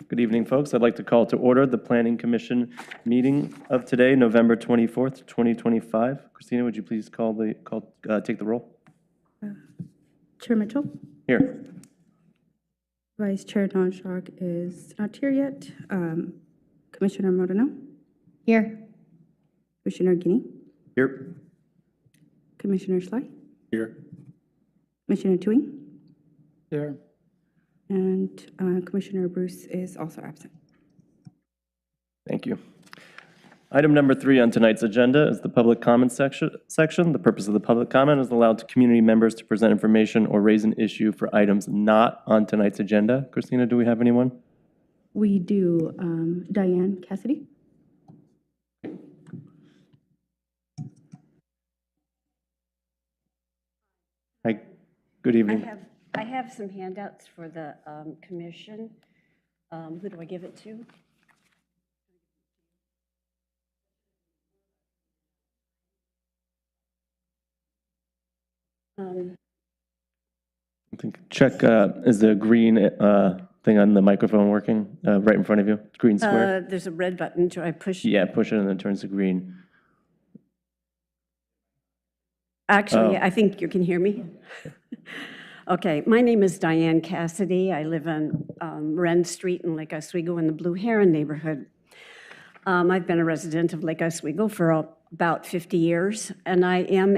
Good evening, folks. I'd like to call to order the Planning Commission meeting of today, November 24th, 2025. Christina, would you please take the roll? Chair Mitchell. Here. Vice Chair Donchak is not here yet. Commissioner Moreno. Here. Commissioner Guinea. Here. Commissioner Schley. Here. Commissioner Tewing. Here. And Commissioner Bruce is also absent. Thank you. Item number 3 on tonight's agenda is the public comment section. The purpose of the public comment is allowed to community members to present information or raise an issue for items not on tonight's agenda. Christina, do we have anyone? We do. Diane Cassidy. Hi. Good evening. I have some handouts for the commission. Who do I give it to? I think check, is the green thing on the microphone working right in front of you? Green square? There's a red button. Do I push? Yeah, push it and then it turns to green. Actually, I think you can hear me. Okay, my name is Diane Cassidy. I live on Wren Street in Lake Oswego in the Blue Heron neighborhood. I've been a resident of Lake Oswego for about 50 years, and I am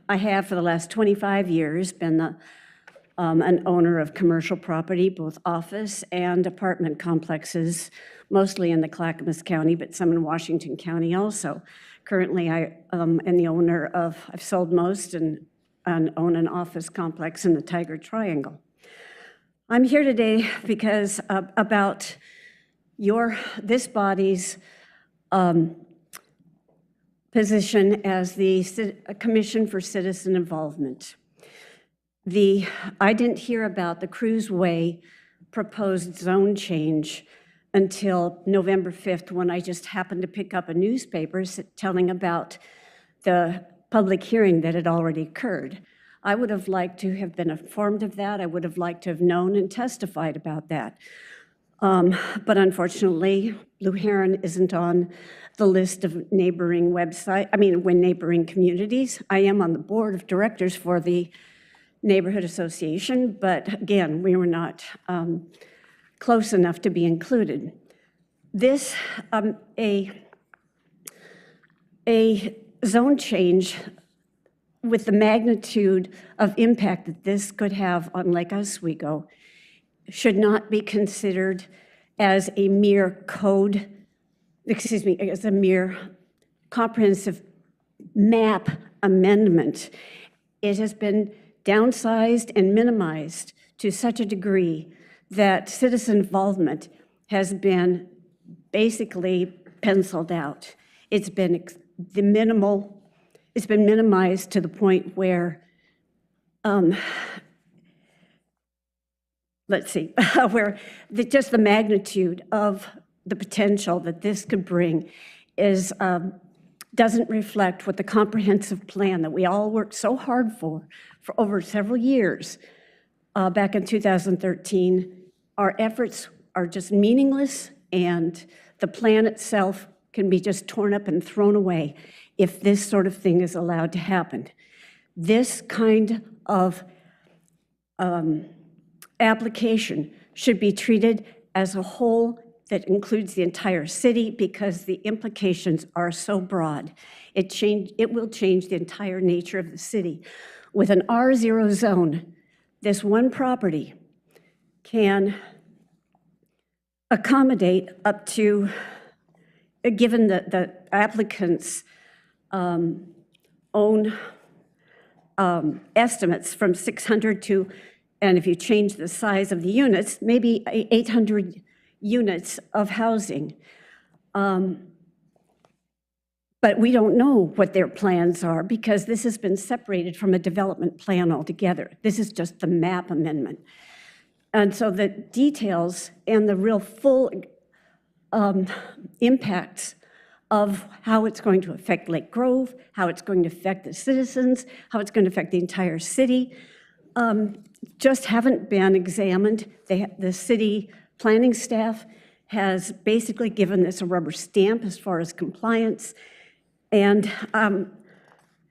I have for the last 25 years been an owner of commercial property, both office and apartment complexes, mostly in the Clackamas County, but some in Washington County also. Currently, I am the owner of, I've sold most and own an office complex in the Tiger Triangle. I'm here today because about this body's position as the Commission for Citizen Involvement. I didn't hear about the Cruz Way proposed zone change until November 5th, when I just happened to pick up a newspaper telling about the public hearing that had already occurred. I would have liked to have been informed of that. I would have liked to have known and testified about that. But unfortunately, Blue Heron isn't on the list of neighboring neighboring communities. I am on the board of directors for the neighborhood association, but again, we were not close enough to be included. This, a zone change with the magnitude of impact that this could have on Lake Oswego should not be considered as a mere as a mere comprehensive map amendment. It has been downsized and minimized to such a degree that citizen involvement has been basically penciled out. It's been minimized to the point where, where just the magnitude of the potential that this could bring doesn't reflect what the comprehensive plan that we all worked so hard for over several years back in 2013. Our efforts are just meaningless, and the plan itself can be just torn up and thrown away if this sort of thing is allowed to happen. This kind of application should be treated as a whole that includes the entire city, because the implications are so broad. It will change the entire nature of the city. With an R0 zone, this one property can accommodate up to, given the applicant's own estimates, from 600 to, and if you change the size of the units, maybe 800 units of housing. But we don't know what their plans are, because this has been separated from a development plan altogether. This is just the map amendment. And so the details and the real full impacts of how it's going to affect Lake Grove, how it's going to affect the citizens, how it's going to affect the entire city, just haven't been examined. The city planning staff has basically given this a rubber stamp as far as compliance. And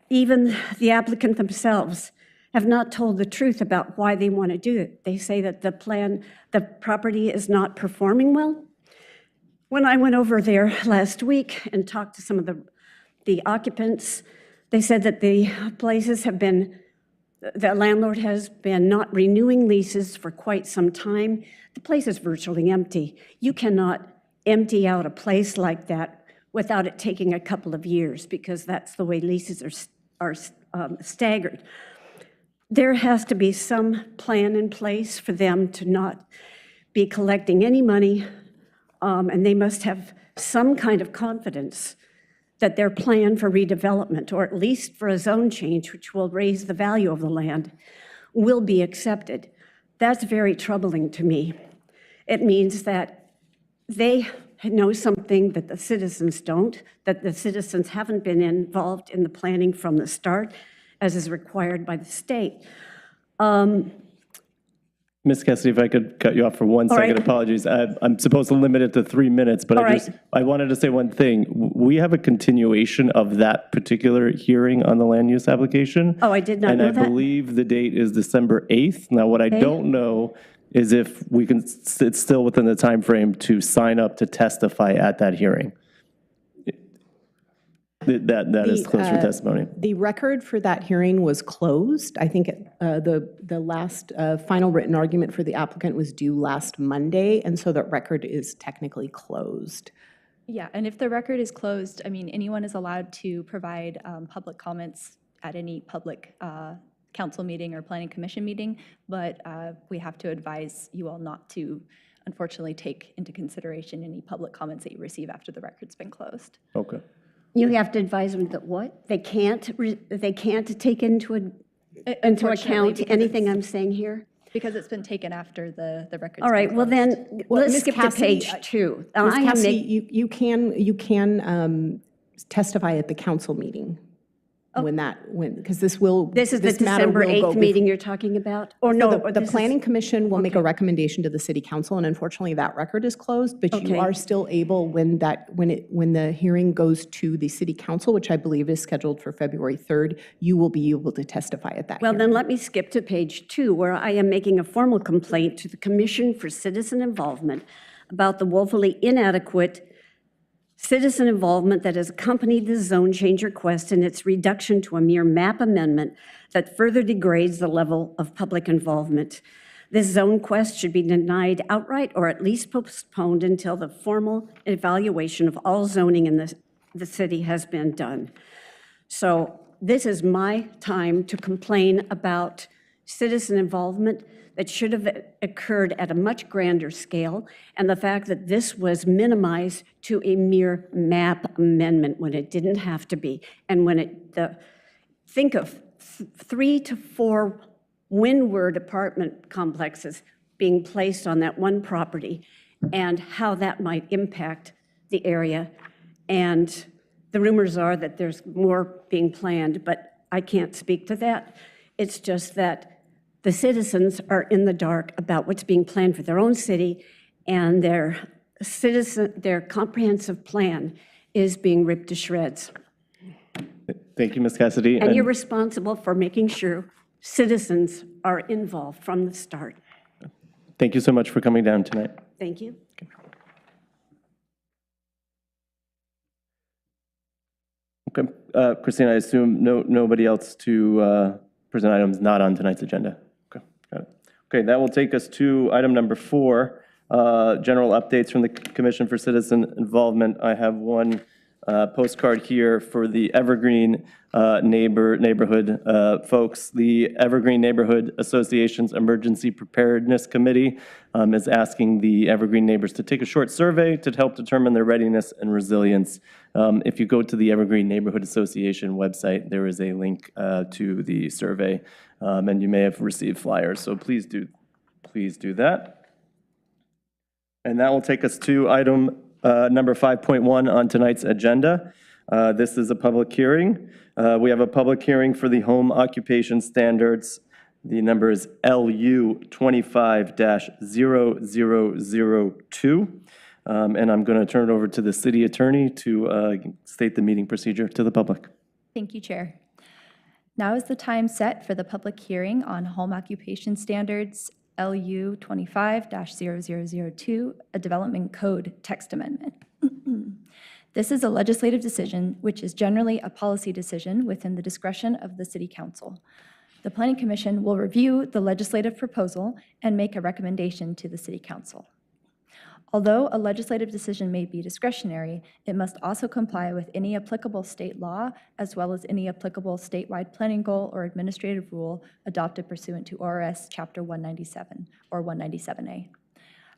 even the applicant themselves have not told the truth about why they want to do it. They say that the property is not performing well. When I went over there last week and talked to some of the occupants, they said that the landlord has been not renewing leases for quite some time. The place is virtually empty. You cannot empty out a place like that without it taking a couple of years, because that's the way leases are staggered. There has to be some plan in place for them to not be collecting any money, and they must have some kind of confidence that their plan for redevelopment, or at least for a zone change, which will raise the value of the land, will be accepted. That's very troubling to me. It means that they know something that the citizens don't, that the citizens haven't been involved in the planning from the start, as is required by the state. Ms. Cassidy, if I could cut you off for 1 second, right. apologies. I'm supposed to limit it to 3 minutes, but All right. I wanted to say one thing. We have a continuation of that particular hearing on the land use application. Oh, I did not know And that. I believe the date is December 8th. Now, what I don't know is if we can, it's still within the time frame to sign up to testify at that hearing. That is closed for testimony. The record for that hearing was closed. I think the last final written argument for the applicant was due last Monday, and so that record is technically closed. Yeah, and if the record is closed, I mean, anyone is allowed to provide public comments at any public council meeting or planning commission meeting, but we have to advise you all not to, unfortunately, take into consideration any public comments that you receive after the record's been closed. Okay. You have to advise them that what? They can't take into Unfortunately, account because anything I'm saying here? Because it's been taken after the record's All right, been well closed. then, Well, let's Ms. skip to Cassidy, page 2. Ms. I am Cassidy, you can testify at the council meeting because this This is the matter December will go 8th meeting you're talking about? Or So no? the or this is- planning commission will make a recommendation to the city council, and unfortunately, that record is closed, but you Okay. are still able, when the hearing goes to the city council, which I believe is scheduled for February 3rd, you will be able to testify at that Well, hearing. then let me skip to page 2, where I am making a formal complaint to the Commission for Citizen Involvement about the woefully inadequate citizen involvement that has accompanied the zone change request and its reduction to a mere map amendment that further degrades the level of public involvement. This zone quest should be denied outright or at least postponed until the formal evaluation of all zoning in the city has been done. So this is my time to complain about citizen involvement that should have occurred at a much grander scale, and the fact that this was minimized to a mere map amendment when it didn't have to be. And when think of 3 to 4 windward apartment complexes being placed on that one property and how that might impact the area. And the rumors are that there's more being planned, but I can't speak to that. It's just that the citizens are in the dark about what's being planned for their own city, and their comprehensive plan is being ripped to shreds. Thank you, Ms. Cassidy. And you're responsible for making sure citizens are involved from the start. Thank you so much for coming down tonight. Thank you. Okay, Christine, I assume nobody else to present items not on tonight's agenda. Okay, got it. Okay, that will take us to item number 4, general updates from the Commission for Citizen Involvement. I have one postcard here for the Evergreen neighborhood folks. The Evergreen Neighborhood Association's Emergency Preparedness Committee is asking the Evergreen neighbors to take a short survey to help determine their readiness and resilience. If you go to the Evergreen Neighborhood Association website, there is a link to the survey, and you may have received flyers, so please do that. And that will take us to item number 5.1 on tonight's agenda. This is a public hearing. We have a public hearing for the home occupation standards The number is LU 25-0002. And I'm going to turn it over to the city attorney to state the meeting procedure to the public. Thank you, Chair. Now is the time set for the public hearing on home occupation standards, LU 25-0002, a development code text amendment. This is a legislative decision, which is generally a policy decision within the discretion of the City Council. The Planning Commission will review the legislative proposal and make a recommendation to the City Council. Although a legislative decision may be discretionary, it must also comply with any applicable state law, as well as any applicable statewide planning goal or administrative rule adopted pursuant to ORS Chapter 197 or 197A.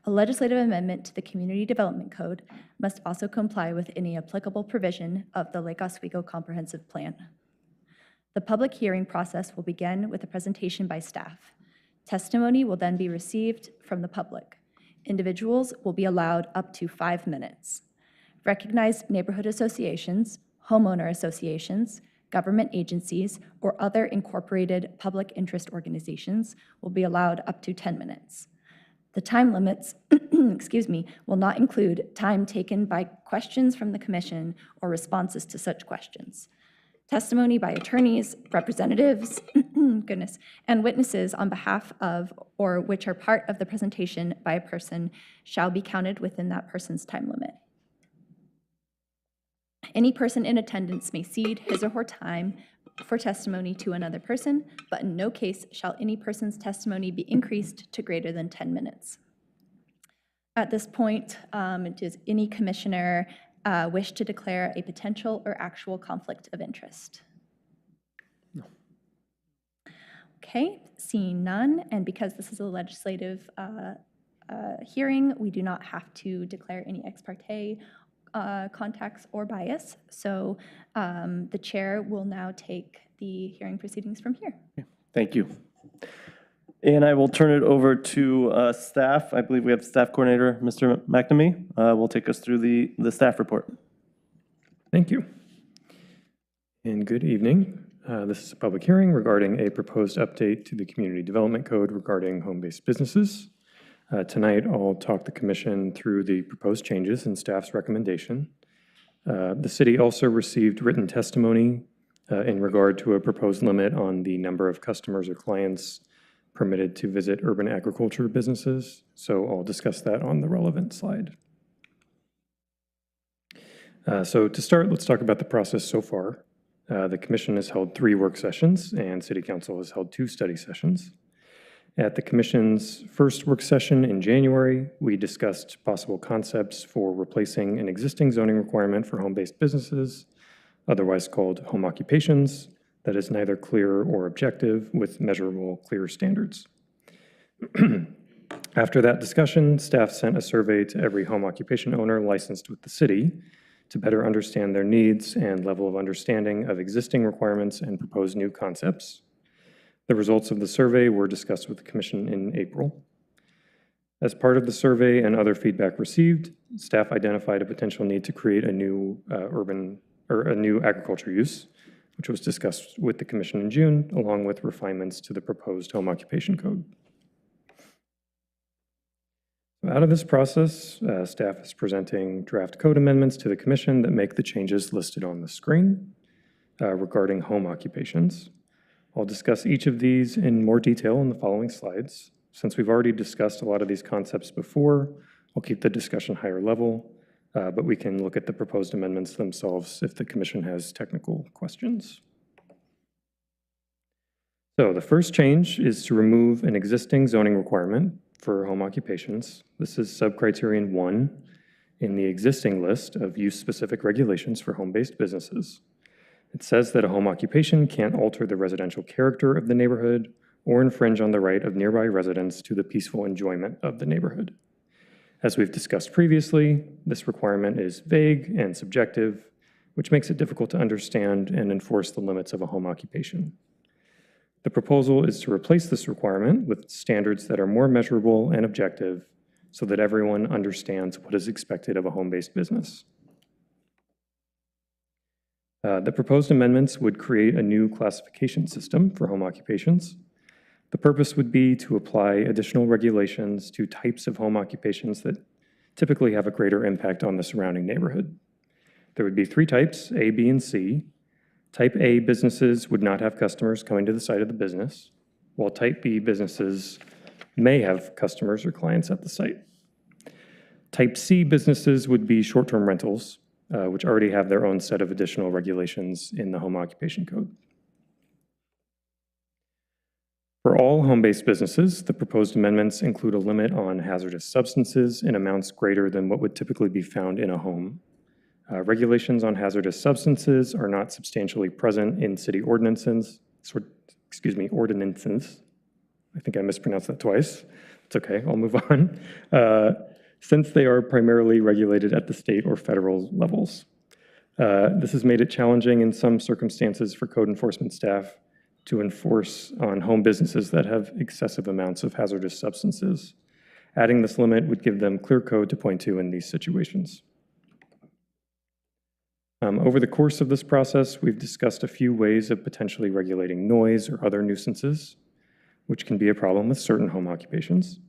A legislative amendment to the Community Development Code must also comply with any applicable provision of the Lake Oswego Comprehensive Plan. The public hearing process will begin with a presentation by staff. Testimony will then be received from the public. Individuals will be allowed up to 5 minutes. Recognized neighborhood associations, homeowner associations, government agencies, or other incorporated public interest organizations will be allowed up to 10 minutes. The time limits, will not include time taken by questions from the commission or responses to such questions. Testimony by attorneys, representatives, and witnesses on behalf of or which are part of the presentation by a person shall be counted within that person's time limit. Any person in attendance may cede his or her time for testimony to another person, but in no case shall any person's testimony be increased to greater than 10 minutes. At this point, does any commissioner wish to declare a potential or actual conflict of interest? No. Okay, seeing none, and because this is a legislative hearing, we do not have to declare any ex parte contacts or bias. So the chair will now take the hearing proceedings from here. Thank you. And I will turn it over to staff. I believe we have Staff Coordinator, Mr. McNamee, will take us through the staff report. Thank you. And good evening. This is a public hearing regarding a proposed update to the Community Development Code regarding home-based businesses. Tonight, I'll talk the commission through the proposed changes and staff's recommendation. The city also received written testimony in regard to a proposed limit on the number of customers or clients permitted to visit urban agriculture businesses, so I'll discuss that on the relevant slide. So to start, let's talk about the process so far. The commission has held 3 work sessions and City Council has held 2 study sessions. At the commission's first work session in January, we discussed possible concepts for replacing an existing zoning requirement for home-based businesses, otherwise called home occupations, that is neither clear or objective with measurable, clear standards. After that discussion, staff sent a survey to every home occupation owner licensed with the city to better understand their needs and level of understanding of existing requirements and propose new concepts. The results of the survey were discussed with the commission in April. As part of the survey and other feedback received, staff identified a potential need to create a new a new agriculture use, which was discussed with the commission in June, along with refinements to the proposed home occupation code. Out of this process, staff is presenting draft code amendments to the commission that make the changes listed on the screen regarding home occupations. I'll discuss each of these in more detail in the following slides. Since we've already discussed a lot of these concepts before, I'll keep the discussion higher level, but we can look at the proposed amendments themselves if the commission has technical questions. So the first change is to remove an existing zoning requirement for home occupations. This is subcriterion 1 in the existing list of use-specific regulations for home-based businesses. It says that a home occupation can't alter the residential character of the neighborhood or infringe on the right of nearby residents to the peaceful enjoyment of the neighborhood. As we've discussed previously, this requirement is vague and subjective, which makes it difficult to understand and enforce the limits of a home occupation. The proposal is to replace this requirement with standards that are more measurable and objective so that everyone understands what is expected of a home-based business. The proposed amendments would create a new classification system for home occupations. The purpose would be to apply additional regulations to types of home occupations that typically have a greater impact on the surrounding neighborhood. There would be 3 types, A, B, and C. Type A businesses would not have customers coming to the site of the business, while Type B businesses may have customers or clients at the site. Type C businesses would be short-term rentals, which already have their own set of additional regulations in the Home Occupation Code. For all home-based businesses, the proposed amendments include a limit on hazardous substances in amounts greater than what would typically be found in a home. Regulations on hazardous substances are not substantially present in city ordinances. Ordinances. I think I mispronounced that twice. It's okay, I'll move on. Since they are primarily regulated at the state or federal levels. This has made it challenging in some circumstances for code enforcement staff to enforce on home businesses that have excessive amounts of hazardous substances. Adding this limit would give them clear code to point to in these situations. Over the course of this process, we've discussed a few ways of potentially regulating noise or other nuisances, which can be a problem with certain home occupations.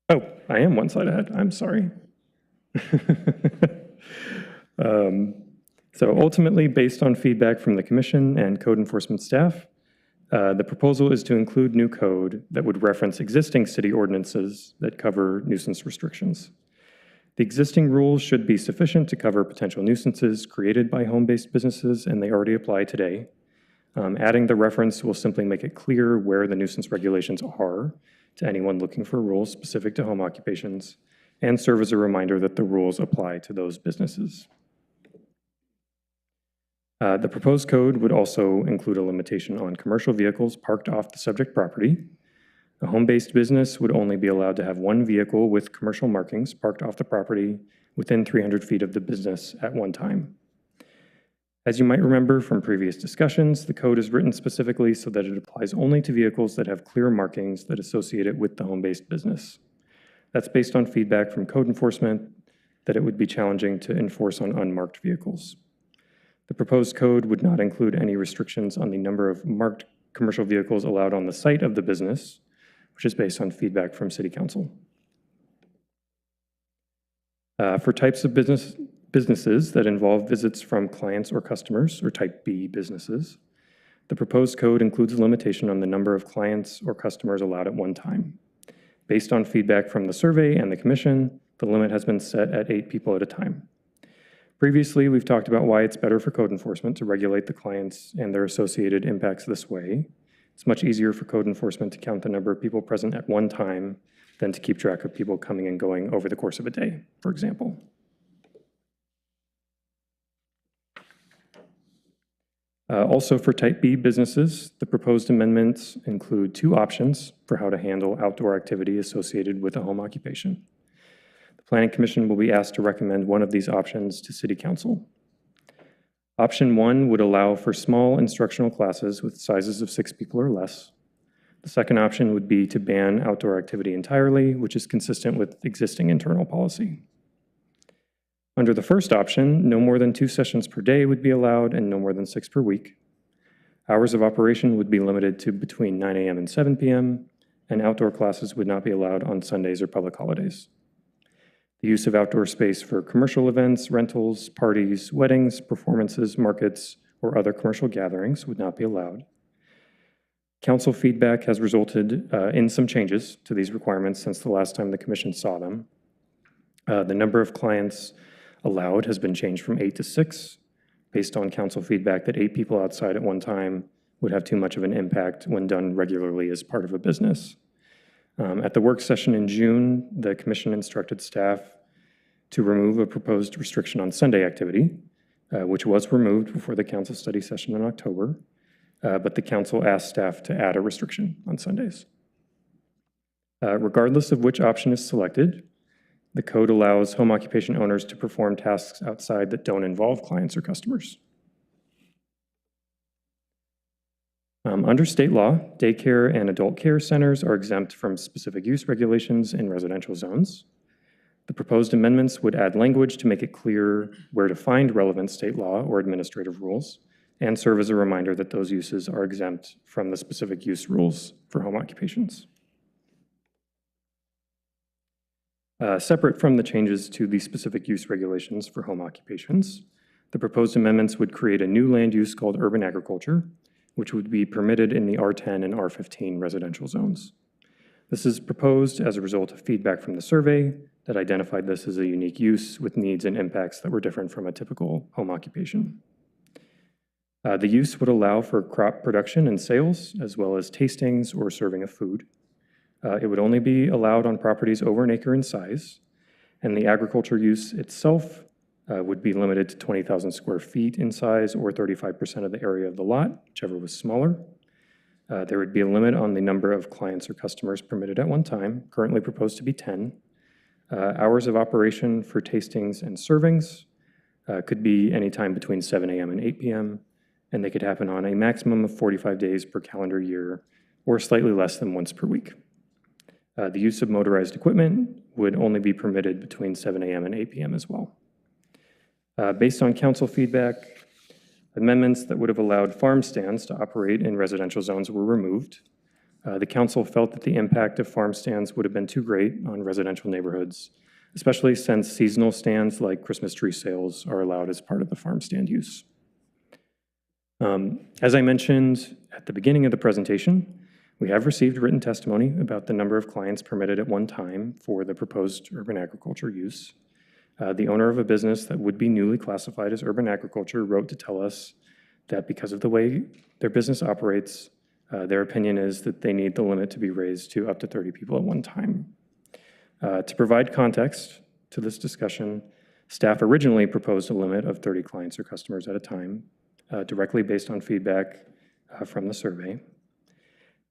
Oh, I am one slide ahead, I'm sorry. So ultimately, based on feedback from the Commission and code enforcement staff, the proposal is to include new code that would reference existing city ordinances that cover nuisance restrictions. The existing rules should be sufficient to cover potential nuisances created by home-based businesses, and they already apply today. Adding the reference will simply make it clear where the nuisance regulations are to anyone looking for rules specific to home occupations, and serve as a reminder that the rules apply to those businesses. The proposed code would also include a limitation on commercial vehicles parked off the subject property. A home-based business would only be allowed to have 1 vehicle with commercial markings parked off the property within 300 feet of the business at one time. As you might remember from previous discussions, the code is written specifically so that it applies only to vehicles that have clear markings that associate it with the home-based business. That's based on feedback from code enforcement that it would be challenging to enforce on unmarked vehicles. The proposed code would not include any restrictions on the number of marked commercial vehicles allowed on the site of the business, which is based on feedback from City Council. For types of businesses that involve visits from clients or customers, or Type B businesses, the proposed code includes a limitation on the number of clients or customers allowed at one time. Based on feedback from the survey and the Commission, the limit has been set at 8 people at a time. Previously, we've talked about why it's better for code enforcement to regulate the clients and their associated impacts this way. It's much easier for code enforcement to count the number of people present at one time than to keep track of people coming and going over the course of a day, for example. Also for Type B businesses, the proposed amendments include 2 options for how to handle outdoor activity associated with a home occupation. The Planning Commission will be asked to recommend one of these options to City Council. Option 1 would allow for small instructional classes with sizes of 6 people or less. The second option would be to ban outdoor activity entirely, which is consistent with existing internal policy. Under the first option, no more than 2 sessions per day would be allowed and no more than 6 per week. Hours of operation would be limited to between 9 a.m. and 7 p.m., and outdoor classes would not be allowed on Sundays or public holidays. The use of outdoor space for commercial events, rentals, parties, weddings, performances, markets, or other commercial gatherings would not be allowed. Council feedback has resulted in some changes to these requirements since the last time the Commission saw them. The number of clients allowed has been changed from 8 to 6, based on council feedback that 8 people outside at one time would have too much of an impact when done regularly as part of a business. At the work session in June, the Commission instructed staff to remove a proposed restriction on Sunday activity, which was removed before the council study session in October, but the council asked staff to add a restriction on Sundays. Regardless of which option is selected, the code allows home occupation owners to perform tasks outside that don't involve clients or customers. Under state law, daycare and adult care centers are exempt from specific use regulations in residential zones. The proposed amendments would add language to make it clear where to find relevant state law or administrative rules and serve as a reminder that those uses are exempt from the specific use rules for home occupations. Separate from the changes to the specific use regulations for home occupations, the proposed amendments would create a new land use called urban agriculture, which would be permitted in the R10 and R15 residential zones. This is proposed as a result of feedback from the survey that identified this as a unique use with needs and impacts that were different from a typical home occupation. The use would allow for crop production and sales, as well as tastings or serving of food. It would only be allowed on properties over an acre in size, and the agriculture use itself would be limited to 20,000 square feet in size or 35% of the area of the lot, whichever was smaller. There would be a limit on the number of clients or customers permitted at one time, currently proposed to be 10. Hours of operation for tastings and servings could be anytime between 7 a.m. and 8 p.m., and they could happen on a maximum of 45 days per calendar year or slightly less than once per week. The use of motorized equipment would only be permitted between 7 a.m. and 8 p.m. as well. Based on council feedback, amendments that would have allowed farm stands to operate in residential zones were removed. The council felt that the impact of farm stands would have been too great on residential neighborhoods, especially since seasonal stands like Christmas tree sales are allowed as part of the farm stand use. As I mentioned at the beginning of the presentation, we have received written testimony about the number of clients permitted at one time for the proposed urban agriculture use. The owner of a business that would be newly classified as urban agriculture wrote to tell us that because of the way their business operates, their opinion is that they need the limit to be raised to up to 30 people at one time. To provide context to this discussion, staff originally proposed a limit of 30 clients or customers at a time, directly based on feedback from the survey.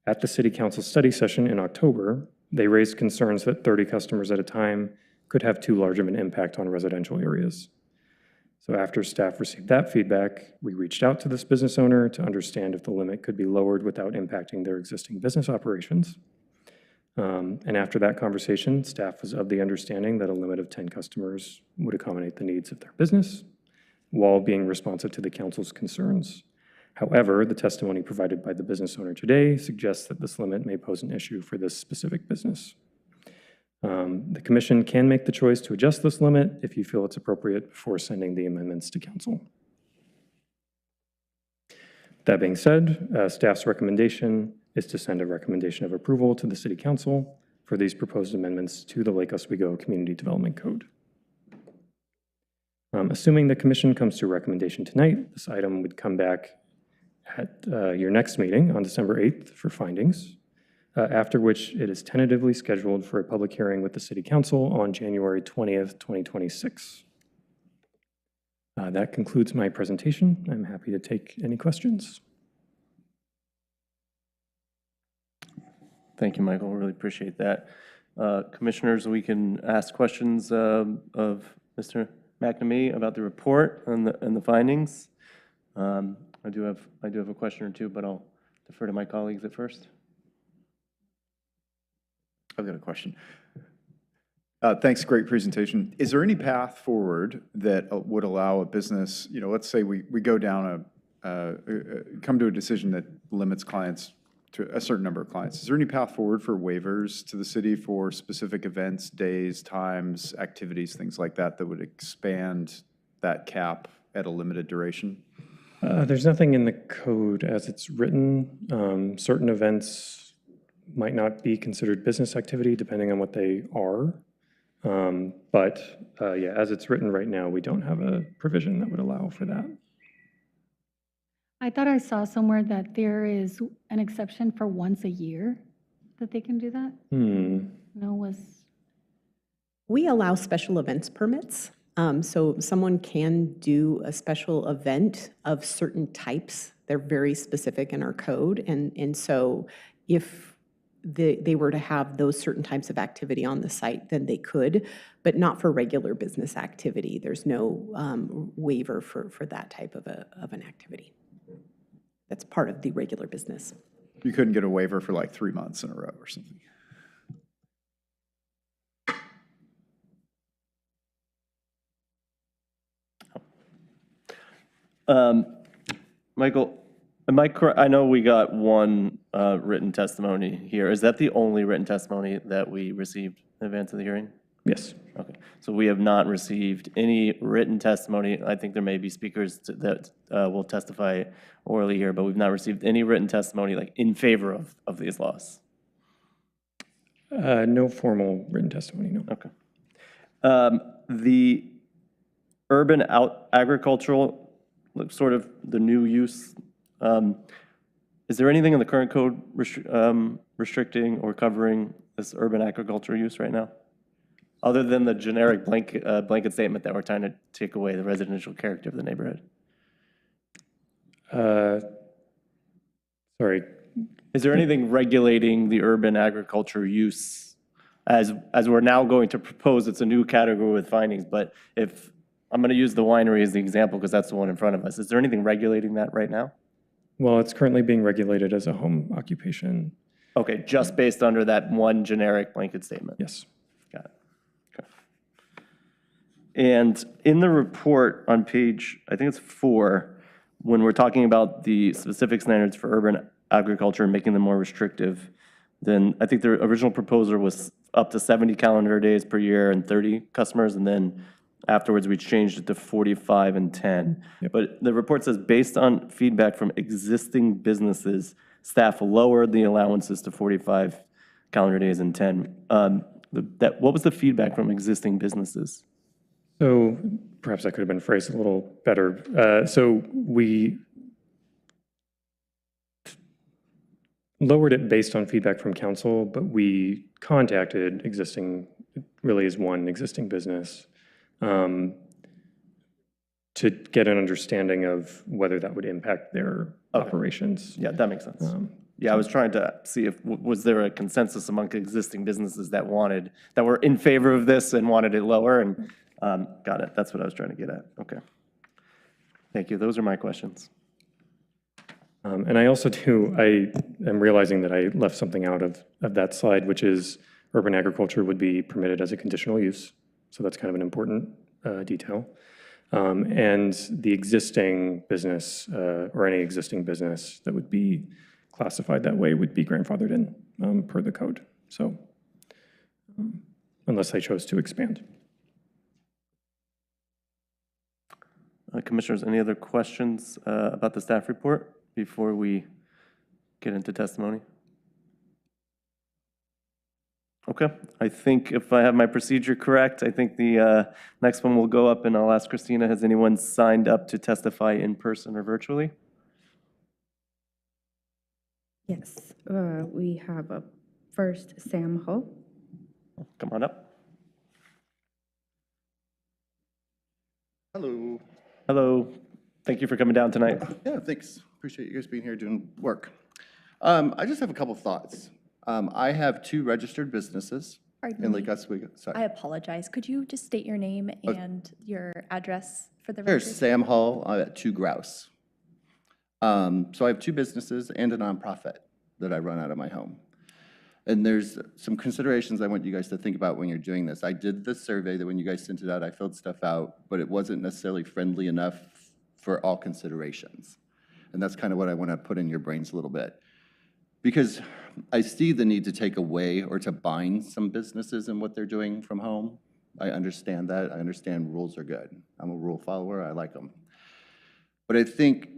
At the City Council study session in October, they raised concerns that 30 customers at a time could have too large of an impact on residential areas. So after staff received that feedback, we reached out to this business owner to understand if the limit could be lowered without impacting their existing business operations. And after that conversation, staff was of the understanding that a limit of 10 customers would accommodate the needs of their business while being responsive to the council's concerns. However, the testimony provided by the business owner today suggests that this limit may pose an issue for this specific business. The commission can make the choice to adjust this limit if you feel it's appropriate before sending the amendments to council. That being said, staff's recommendation is to send a recommendation of approval to the City Council for these proposed amendments to the Lake Oswego Community Development Code. Assuming the commission comes to a recommendation tonight, this item would come back at your next meeting on December 8th for findings, after which it is tentatively scheduled for a public hearing with the City Council on January 20th, 2026. That concludes my presentation. I'm happy to take any questions. Thank you, Michael. Really appreciate that. Commissioners, we can ask questions of Mr. McNamee about the report and the findings. I do have a question or two, but I'll defer to my colleagues at first. I've got a question. Thanks, great presentation. Is there any path forward that would allow a business, let's say we go down come to a decision that limits clients to a certain number of clients. Is there any path forward for waivers to the city for specific events, days, times, activities, things like that, that would expand that cap at a limited duration? There's nothing in the code as it's written. Certain events might not be considered business activity depending on what they are. Yeah, as it's written right now, we don't have a provision that would allow for that. I thought I saw somewhere that there is an exception for once a year that they can do that. No, We allow special events permits. So someone can do a special event of certain types. They're very specific in our code. And so if they were to have those certain types of activity on the site, then they could, but not for regular business activity. There's no waiver for that type of an activity. That's part of the regular business. You couldn't get a waiver for like 3 months in a row or something? Michael, am I correct? I know we got one written testimony here. Is that the only written testimony that we received in advance of the hearing? Yes. Okay, so we have not received any written testimony. I think there may be speakers that will testify orally here, but we've not received any written testimony like in favor of these laws. No formal written testimony, no. Okay. The urban agricultural, like, sort of the new use, is there anything in the current code restricting or covering this urban agriculture use right now? Other than the generic blanket statement that we're trying to take away the residential character of the neighborhood? Sorry. Is there anything regulating the urban agriculture use as we're now going to propose? It's a new category with findings, but if, I'm going to use the winery as the example because that's the one in front of us. Is there anything regulating that right now? Well, it's currently being regulated as a home occupation. Okay, just based under that one generic blanket statement? Yes. Got it. Okay. And in the report on page, I think it's 4, when we're talking about the specific standards for urban agriculture and making them more restrictive, then I think the original proposal was up to 70 calendar days per year and 30 customers, and then afterwards we changed it to 45 and 10. Yep. But the report says, based on feedback from existing businesses, staff lowered the allowances to 45 calendar days and 10. What was the feedback from existing businesses? So perhaps that could have been phrased a little better. So we lowered it based on feedback from council, but we contacted existing, it really is one existing business, to get an understanding of whether that would impact their operations. Yeah, that makes sense. Yeah, I was trying to see if, was there a consensus among existing businesses that were in favor of this and wanted it lower, and got it. That's what I was trying to get at. Okay. Thank you. Those are my questions. And I also I am realizing that I left something out of that slide, which is urban agriculture would be permitted as a conditional use. So that's kind of an important detail. And the existing business, or any existing business that would be classified that way would be grandfathered in per the code. So unless I chose to expand. Commissioners, any other questions about the staff report before we get into testimony? Okay, I think if I have my procedure correct, I think the next one will go up, and I'll ask Christina, has anyone signed up to testify in person or virtually? Yes, we have first Sam Ho. Come on up. Hello. Hello, thank you for coming down tonight. Yeah, thanks. Appreciate you guys being here doing work. I just have a couple thoughts. I have 2 registered businesses Pardon in me. Lake Oswego. I Sorry. apologize. Could you just state your name and your address for the There's record? Sam Hall at 2 Grouse. So I have 2 businesses and a nonprofit that I run out of my home. And there's some considerations I want you guys to think about when you're doing this. I did the survey that when you guys sent it out, I filled stuff out, but it wasn't necessarily friendly enough for all considerations. And that's kind of what I want to put in your brains a little bit. Because I see the need to take away or to bind some businesses in what they're doing from home. I understand that. I understand rules are good. I'm a rule follower. I like them. But I think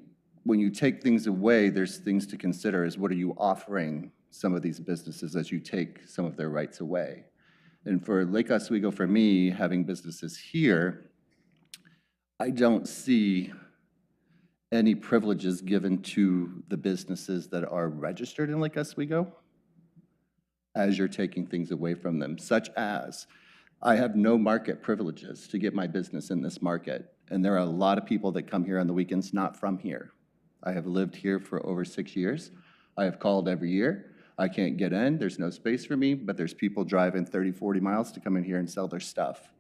when you take things away, there's things to consider is what are you offering some of these businesses as you take some of their rights away. And for Lake Oswego, for me, having businesses here, I don't see any privileges given to the businesses that are registered in Lake Oswego as you're taking things away from them, such as I have no market privileges to get my business in this market. And there are a lot of people that come here on the weekends not from here. I have lived here for over 6 years. I have called every year. I can't get in. There's no space for me, but there's people driving 30, 40 miles to come in here and sell their stuff.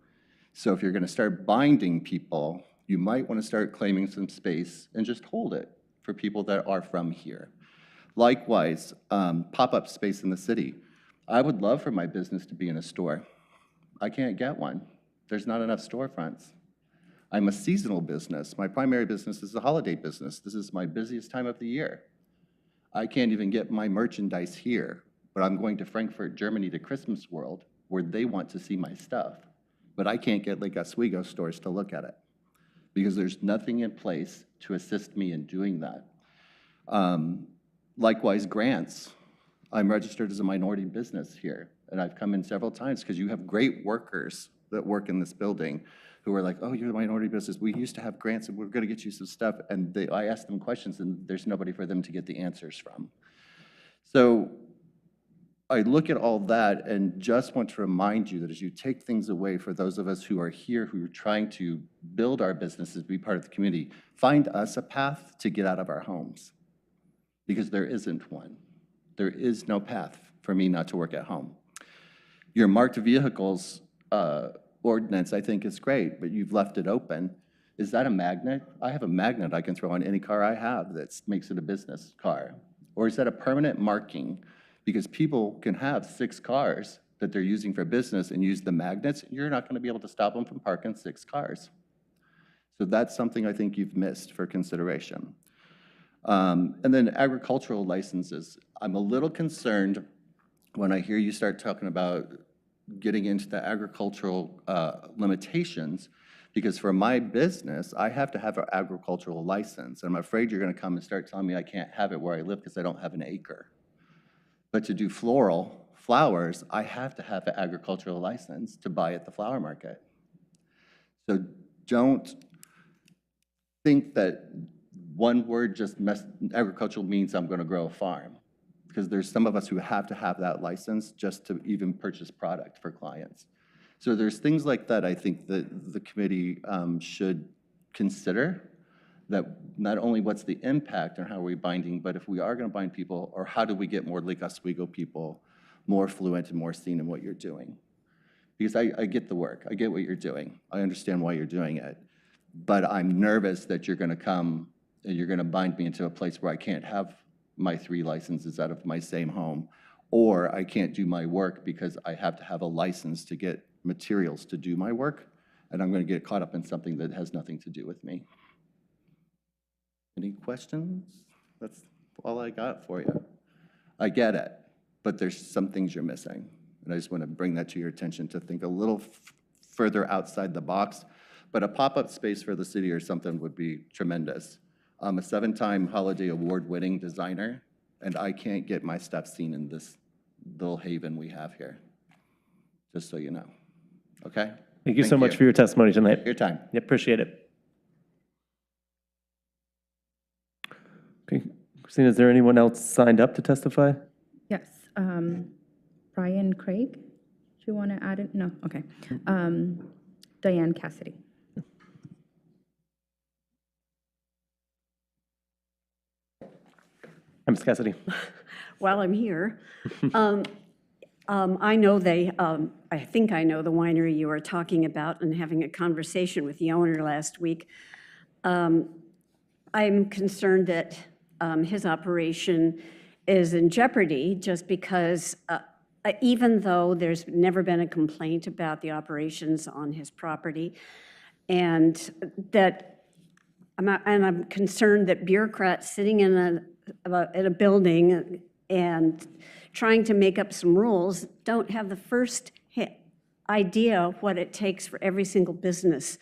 So if you're going to start binding people, you might want to start claiming some space and just hold it for people that are from here. Likewise, pop-up space in the city. I would love for my business to be in a store. I can't get one. There's not enough storefronts. I'm a seasonal business. My primary business is a holiday business. This is my busiest time of the year. I can't even get my merchandise here, but I'm going to Frankfurt, Germany to Christmas World where they want to see my stuff. But I can't get like Oswego stores to look at it because there's nothing in place to assist me in doing that. Likewise, grants. I'm registered as a minority business here, and I've come in several times because you have great workers that work in this building who are like, oh, you're a minority business. We used to have grants, and we're going to get you some stuff. And I ask them questions, and there's nobody for them to get the answers from. So I look at all that and just want to remind you that as you take things away for those of us who are here, who are trying to build our businesses, be part of the community, find us a path to get out of our homes, because there isn't one. There is no path for me not to work at home. Your marked vehicles ordinance, I think, is great, but you've left it open. Is that a magnet? I have a magnet I can throw on any car I have that makes it a business car. Or is that a permanent marking? Because people can have 6 cars that they're using for business and use the magnets. You're not going to be able to stop them from parking 6 cars. So that's something I think you've missed for consideration. And then agricultural licenses. I'm a little concerned when I hear you start talking about getting into the agricultural limitations, because for my business, I have to have an agricultural license. And I'm afraid you're going to come and start telling me I can't have it where I live because I don't have an acre. But to do flowers, I have to have an agricultural license to buy at the flower market. So don't think that one word agricultural means I'm going to grow a farm, because there's some of us who have to have that license just to even purchase product for clients. So there's things like that I think that the committee should consider, that not only what's the impact and how are we binding, but if we are going to bind people, or how do we get more Lake Oswego people more fluent and more seen in what you're doing? Because I get the work. I get what you're doing. I understand why you're doing it. But I'm nervous that you're going to come and you're going to bind me into a place where I can't have my 3 licenses out of my same home, or I can't do my work because I have to have a license to get materials to do my work, and I'm going to get caught up in something that has nothing to do with me. Any questions? That's all I got for you. I get it, but there's some things you're missing, and I just want to bring that to your attention to think a little further outside the box. But a pop-up space for the city or something would be tremendous. I'm a 7-time Holiday Award-winning designer, and I can't get my stuff seen in this little haven we have here, just so you know. Okay? Thank you so much for your testimony tonight. Your time. Yeah, appreciate it. Okay, Christina, is there anyone else signed up to testify? Yes. Brian Craig, do you want to add it? No, okay. Diane Cassidy. Hi, Ms. Cassidy. While I'm here, I know I think I know the winery you are talking about, and having a conversation with the owner last week. I'm concerned that his operation is in jeopardy just because even though there's never been a complaint about the operations on his property, and I'm concerned that bureaucrats sitting in a building and trying to make up some rules don't have the first idea what it takes for every single business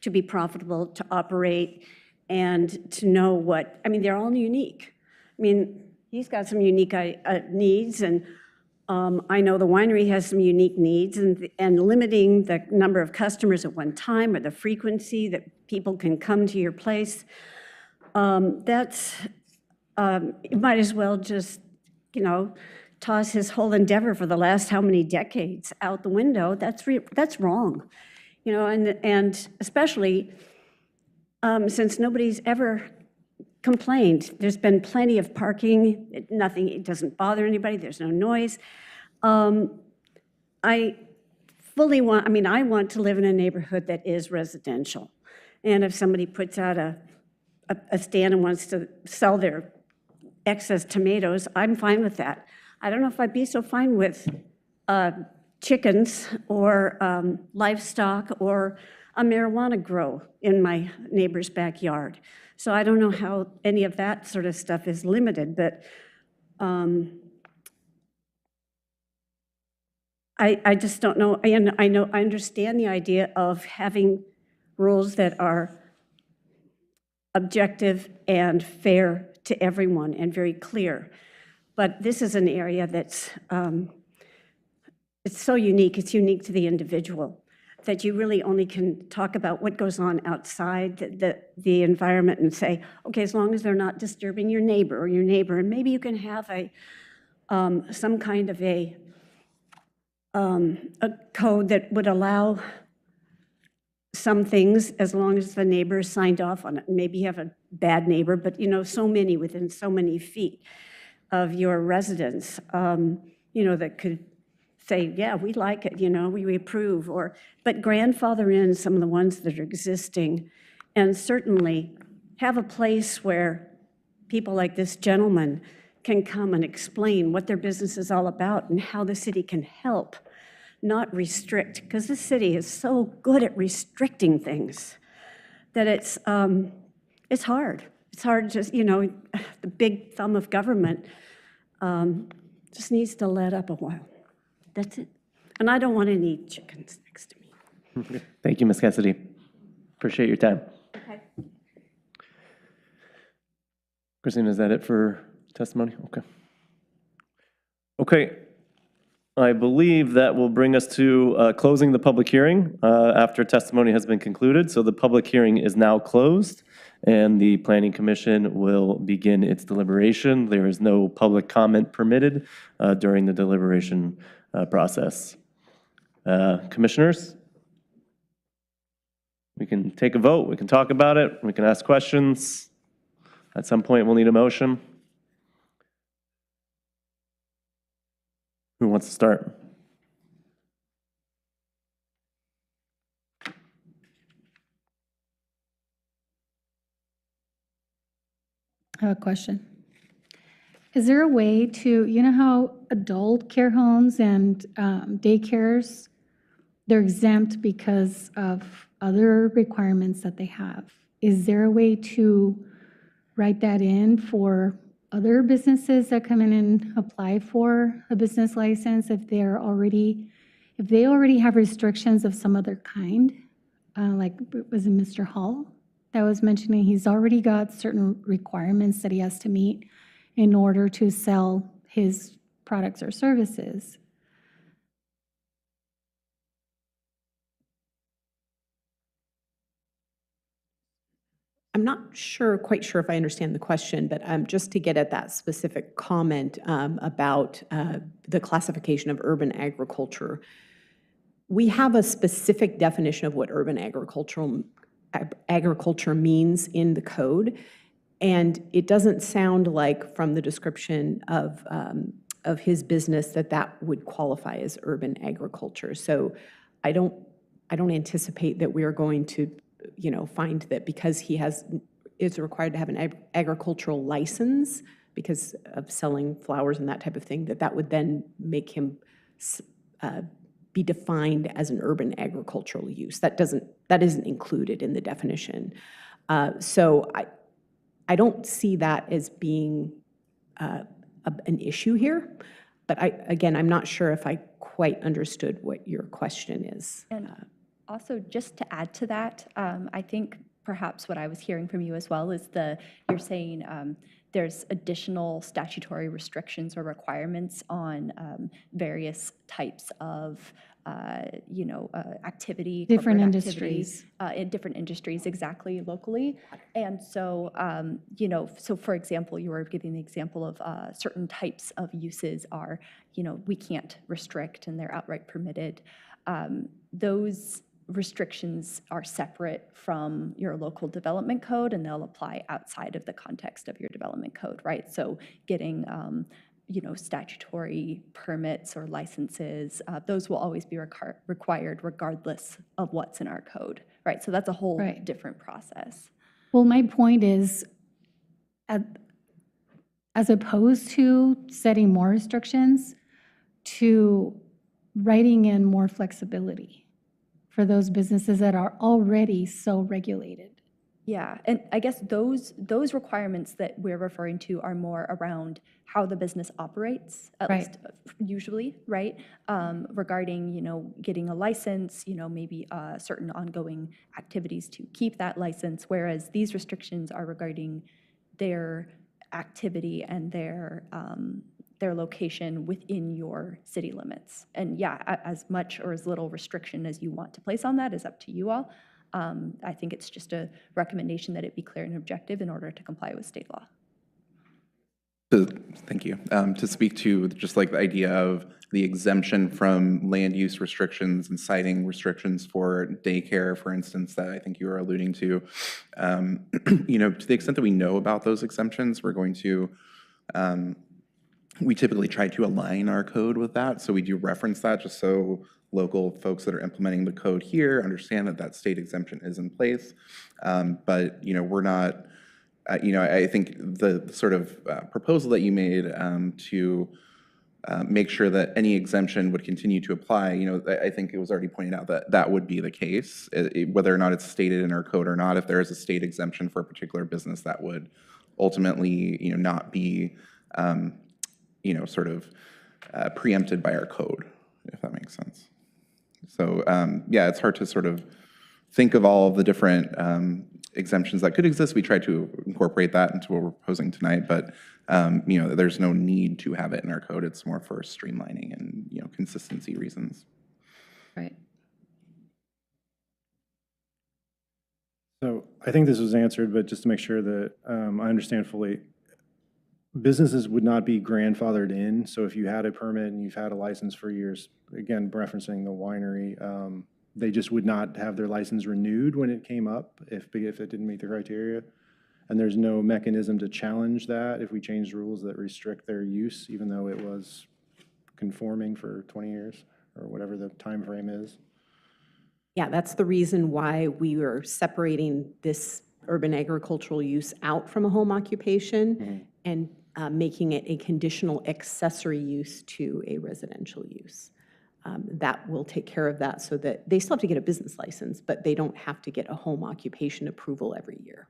to be profitable, to operate, and to know what, I mean, they're all unique. I mean, he's got some unique needs, and I know the winery has some unique needs, and limiting the number of customers at one time or the frequency that people can come to your place, you might as well just, toss his whole endeavor for the last how many decades out the window. That's wrong, and especially since nobody's ever complained. There's been plenty of parking, it doesn't bother anybody, there's no noise. I want to live in a neighborhood that is residential. And if somebody puts out a stand and wants to sell their excess tomatoes, I'm fine with that. I don't know if I'd be so fine with chickens or livestock or a marijuana grow in my neighbor's backyard. So I don't know how any of that sort of stuff is limited, but I just don't know. I understand the idea of having rules that are objective and fair to everyone and very clear. But this is an area that's it's so unique. It's unique to the individual that you really only can talk about what goes on outside the environment and say, okay, as long as they're not disturbing your neighbor, and maybe you can have some kind of a code that would allow some things as long as the neighbor signed off on it. Maybe you have a bad neighbor, but so many within so many feet of your residence, that could say, yeah, we like it, we approve, but grandfather in some of the ones that are existing, and certainly have a place where people like this gentleman can come and explain what their business is all about and how the city can help, not restrict, because the city is so good at restricting things that it's hard. It's hard just, the big thumb of government just needs to let up a while. That's it. And I don't want any chickens next to me. Thank you, Ms. Cassidy. Appreciate your time. Okay. Christine, is that it for testimony? Okay. Okay. I believe that will bring us to closing the public hearing after testimony has been concluded. So the public hearing is now closed, and the Planning Commission will begin its deliberation. There is no public comment permitted during the deliberation process. Commissioners, we can take a vote, we can talk about it, we can ask questions. At some point, we'll need a motion. Who wants to start? I have a question. Is there a way to, how adult care homes and daycares, they're exempt because of other requirements that they have? Is there a way to write that in for other businesses that come in and apply for a business license if they already have restrictions of some other kind? Like, was it Mr. Hall that was mentioning he's already got certain requirements that he has to meet in order to sell his products or services? I'm not quite sure if I understand the question, but just to get at that specific comment about the classification of urban agriculture, we have a specific definition of what urban agriculture means in the code, and it doesn't sound like from the description of his business that would qualify as urban agriculture. So I don't anticipate that we are going to find that because he is required to have an agricultural license because of selling flowers and that type of thing, that would then make him be defined as an urban agricultural use. That isn't included in the definition. So I don't see that as being an issue here, but I'm not sure if I quite understood what your question is. And also, just to add to that, I think perhaps what I was hearing from you as well is you're saying there's additional statutory restrictions or requirements on various types of activity. Different corporate industries. activity, in different industries, exactly, locally. And so, so for example, you were giving the example of certain types of uses are, we can't restrict and they're outright permitted. Those restrictions are separate from your local development code, and they'll apply outside of the context of your development code, right? So getting, statutory permits or licenses, those will always be required regardless of what's in our code, right? So that's a whole different process. Well, my point is, as opposed to setting more restrictions, to writing in more flexibility for for those businesses that are already so regulated. Yeah, and I guess those requirements that we're referring to are more around how the business operates, at Right. least usually, right? Regarding, getting a license, maybe certain ongoing activities to keep that license, whereas these restrictions are regarding their activity and their location within your city limits. And yeah, as much or as little restriction as you want to place on that is up to you all. I think it's just a recommendation that it be clear and objective in order to comply with state law. Thank you. To speak to just like the idea of the exemption from land use restrictions and citing restrictions for daycare, for instance, that I think you were alluding to, to the extent that we know about those exemptions, we're going to, we typically try to align our code with that. So we do reference that just so local folks that are implementing the code here understand that that state exemption is in place. But, we're not, I think the sort of proposal that you made to make sure that any exemption would continue to apply, I think it was already pointed out that that would be the case, whether or not it's stated in our code or not. If there is a state exemption for a particular business, that would ultimately, not be, sort of preempted by our code, if that makes sense. So, yeah, it's hard to sort of think of all of the different exemptions that could exist. We try to incorporate that into what we're proposing tonight, but there's no need to have it in our code. It's more for streamlining and consistency reasons. Right. So I think this was answered, but just to make sure that I understand fully, businesses would not be grandfathered in. So if you had a permit and you've had a license for years, again, referencing the winery, they just would not have their license renewed when it came up if it didn't meet the criteria. And there's no mechanism to challenge that if we change rules that restrict their use, even though it was conforming for 20 years or whatever the time frame is. Yeah, that's the reason why we are separating this urban agricultural use out from a home occupation and making it a conditional accessory use to a residential use. That will take care of that so that they still have to get a business license, but they don't have to get a home occupation approval every year.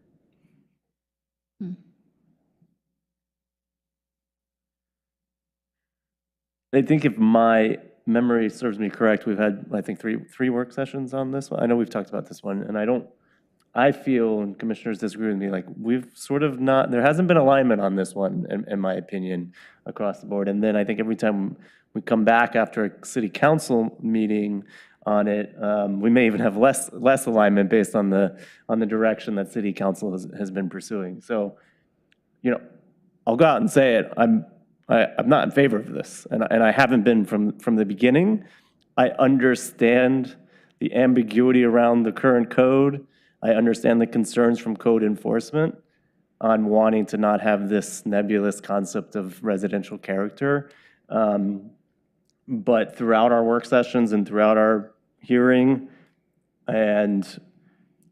I think if my memory serves me correct, we've had, I think, three work sessions on this one. I know we've talked about this one, and I feel, and commissioners disagree with me, like we've sort of not, there hasn't been alignment on this one, in my opinion, across the board. And then I think every time we come back after a city council meeting on it, we may even have less alignment based on the direction that city council has been pursuing. So, I'll go out and say it. I'm not in favor of this, and I haven't been from the beginning. I understand the ambiguity around the current code. I understand the concerns from code enforcement on wanting to not have this nebulous concept of residential character. But throughout our work sessions and throughout our hearing, and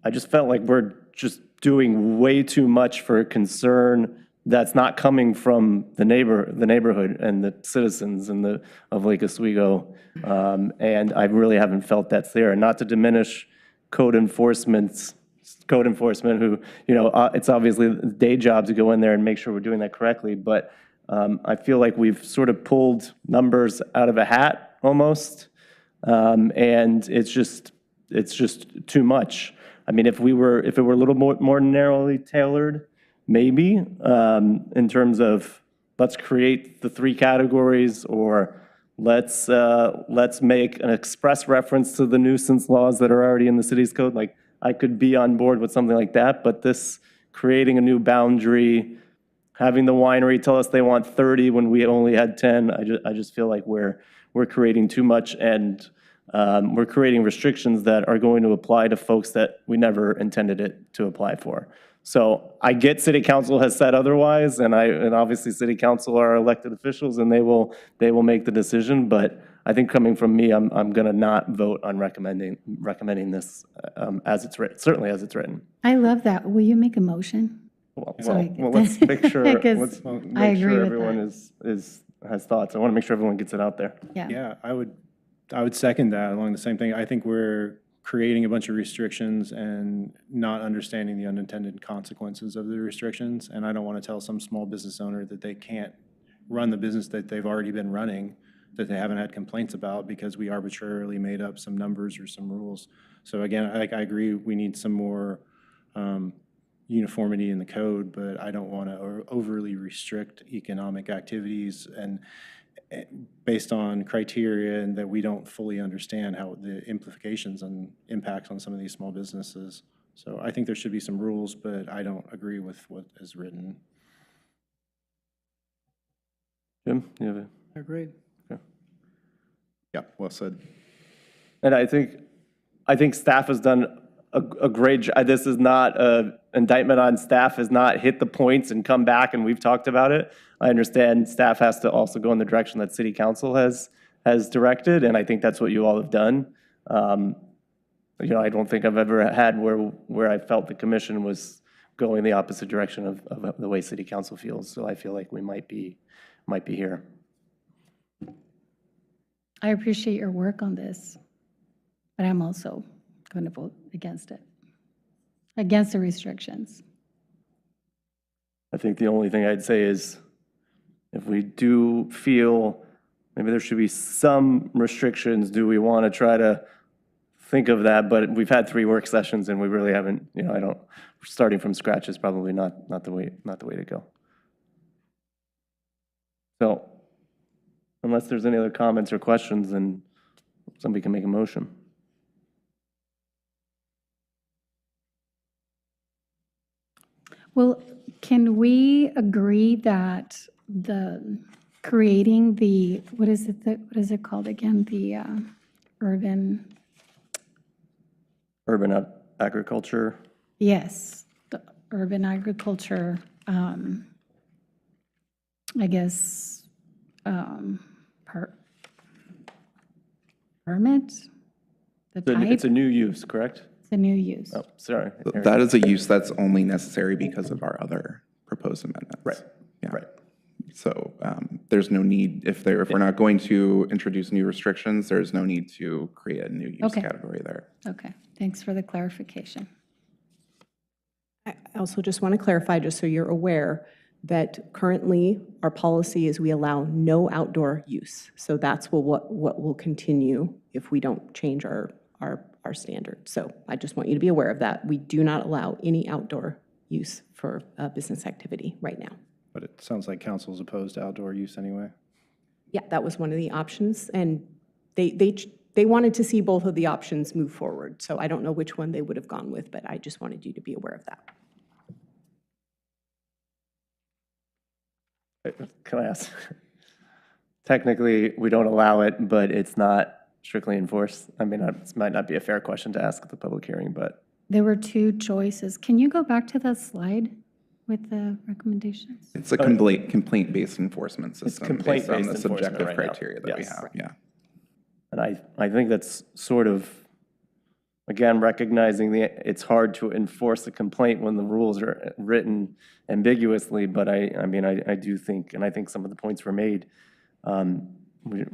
I just felt like we're just doing way too much for a concern that's not coming from the neighborhood and the citizens of Lake Oswego. And I really haven't felt that's there. And not to diminish code enforcement who, it's obviously a day job to go in there and make sure we're doing that correctly. But I feel like we've sort of pulled numbers out of a hat almost. And it's just too much. I mean, if it were a little more narrowly tailored, maybe, in terms of let's create the 3 categories, or let's make an express reference to the nuisance laws that are already in the city's code. Like, I could be on board with something like that, but this creating a new boundary, having the winery tell us they want 30 when we only had 10, I just feel like we're creating too much, and we're creating restrictions that are going to apply to folks that we never intended it to apply for. So I get city council has said otherwise, and obviously city council are elected officials, and they will make the decision. But I think coming from me, I'm going to not vote on recommending this as it's written, certainly as it's written. I love that. Will you make a motion? Well, Sorry. let's make sure. Because Let's I agree make sure with everyone has thoughts. I want to make sure everyone gets it out there. Yeah. Yeah, I would second that along the same thing. I think we're creating a bunch of restrictions and not understanding the unintended consequences of the restrictions. And I don't want to tell some small business owner that they can't run the business that they've already been running, that they haven't had complaints about because we arbitrarily made up some numbers or some rules. So again, I agree, we need some more uniformity in the code, but I don't want to overly restrict economic activities and based on criteria and that we don't fully understand how the implications and impacts on some of these small businesses. So I think there should be some rules, but I don't agree with what is written. Jim, you have a? Agreed. Yeah, well said. And I think staff has done a great job. This is not an indictment on staff, has not hit the points and come back, and we've talked about it. I understand staff has to also go in the direction that city council has directed, and I think that's what you all have done. You know, I don't think I've ever had where I felt the commission was going the opposite direction of the way city council feels. So I feel like we might be here. I appreciate your work on this, but I'm also going to vote against it, against the restrictions. I think the only thing I'd say is if we do feel maybe there should be some restrictions, do we want to try to think of that? But we've had 3 work sessions and we really haven't, you know, starting from scratch is probably not the way to go. So unless there's any other comments or questions, then somebody can make a motion. Well, can we agree that creating the, what is it called again? The urban, Agriculture. yes, the urban agriculture, I guess, permit? The type? It's a new use, correct? It's a new use. Oh, sorry. That is a use that's only necessary because of our other proposed amendments. Right, Yeah. right. So there's no need, if we're not going to introduce new restrictions, there's no need to create a new use Okay. category there. Okay, thanks for the clarification. I also just want to clarify, just so you're aware, that currently our policy is we allow no outdoor use. So that's what will continue if we don't change our standard. So I just want you to be aware of that. We do not allow any outdoor use for business activity right now. But it sounds like council's opposed to outdoor use anyway. Yeah, that was one of the options, and they wanted to see both of the options move forward. So I don't know which one they would have gone with, but I just wanted you to be aware of that. Can I ask? Technically, we don't allow it, but it's not strictly enforced. I mean, it might not be a fair question to ask at the public hearing, but There were 2 choices. Can you go back to that slide with the recommendations? It's a complaint-based enforcement system based on complaint-based the enforcement subjective right now. criteria that we Yes. have, yeah. and I think that's sort of, again, recognizing it's hard to enforce a complaint when the rules are written ambiguously, but I mean, I do think, and I think some of the points were made, when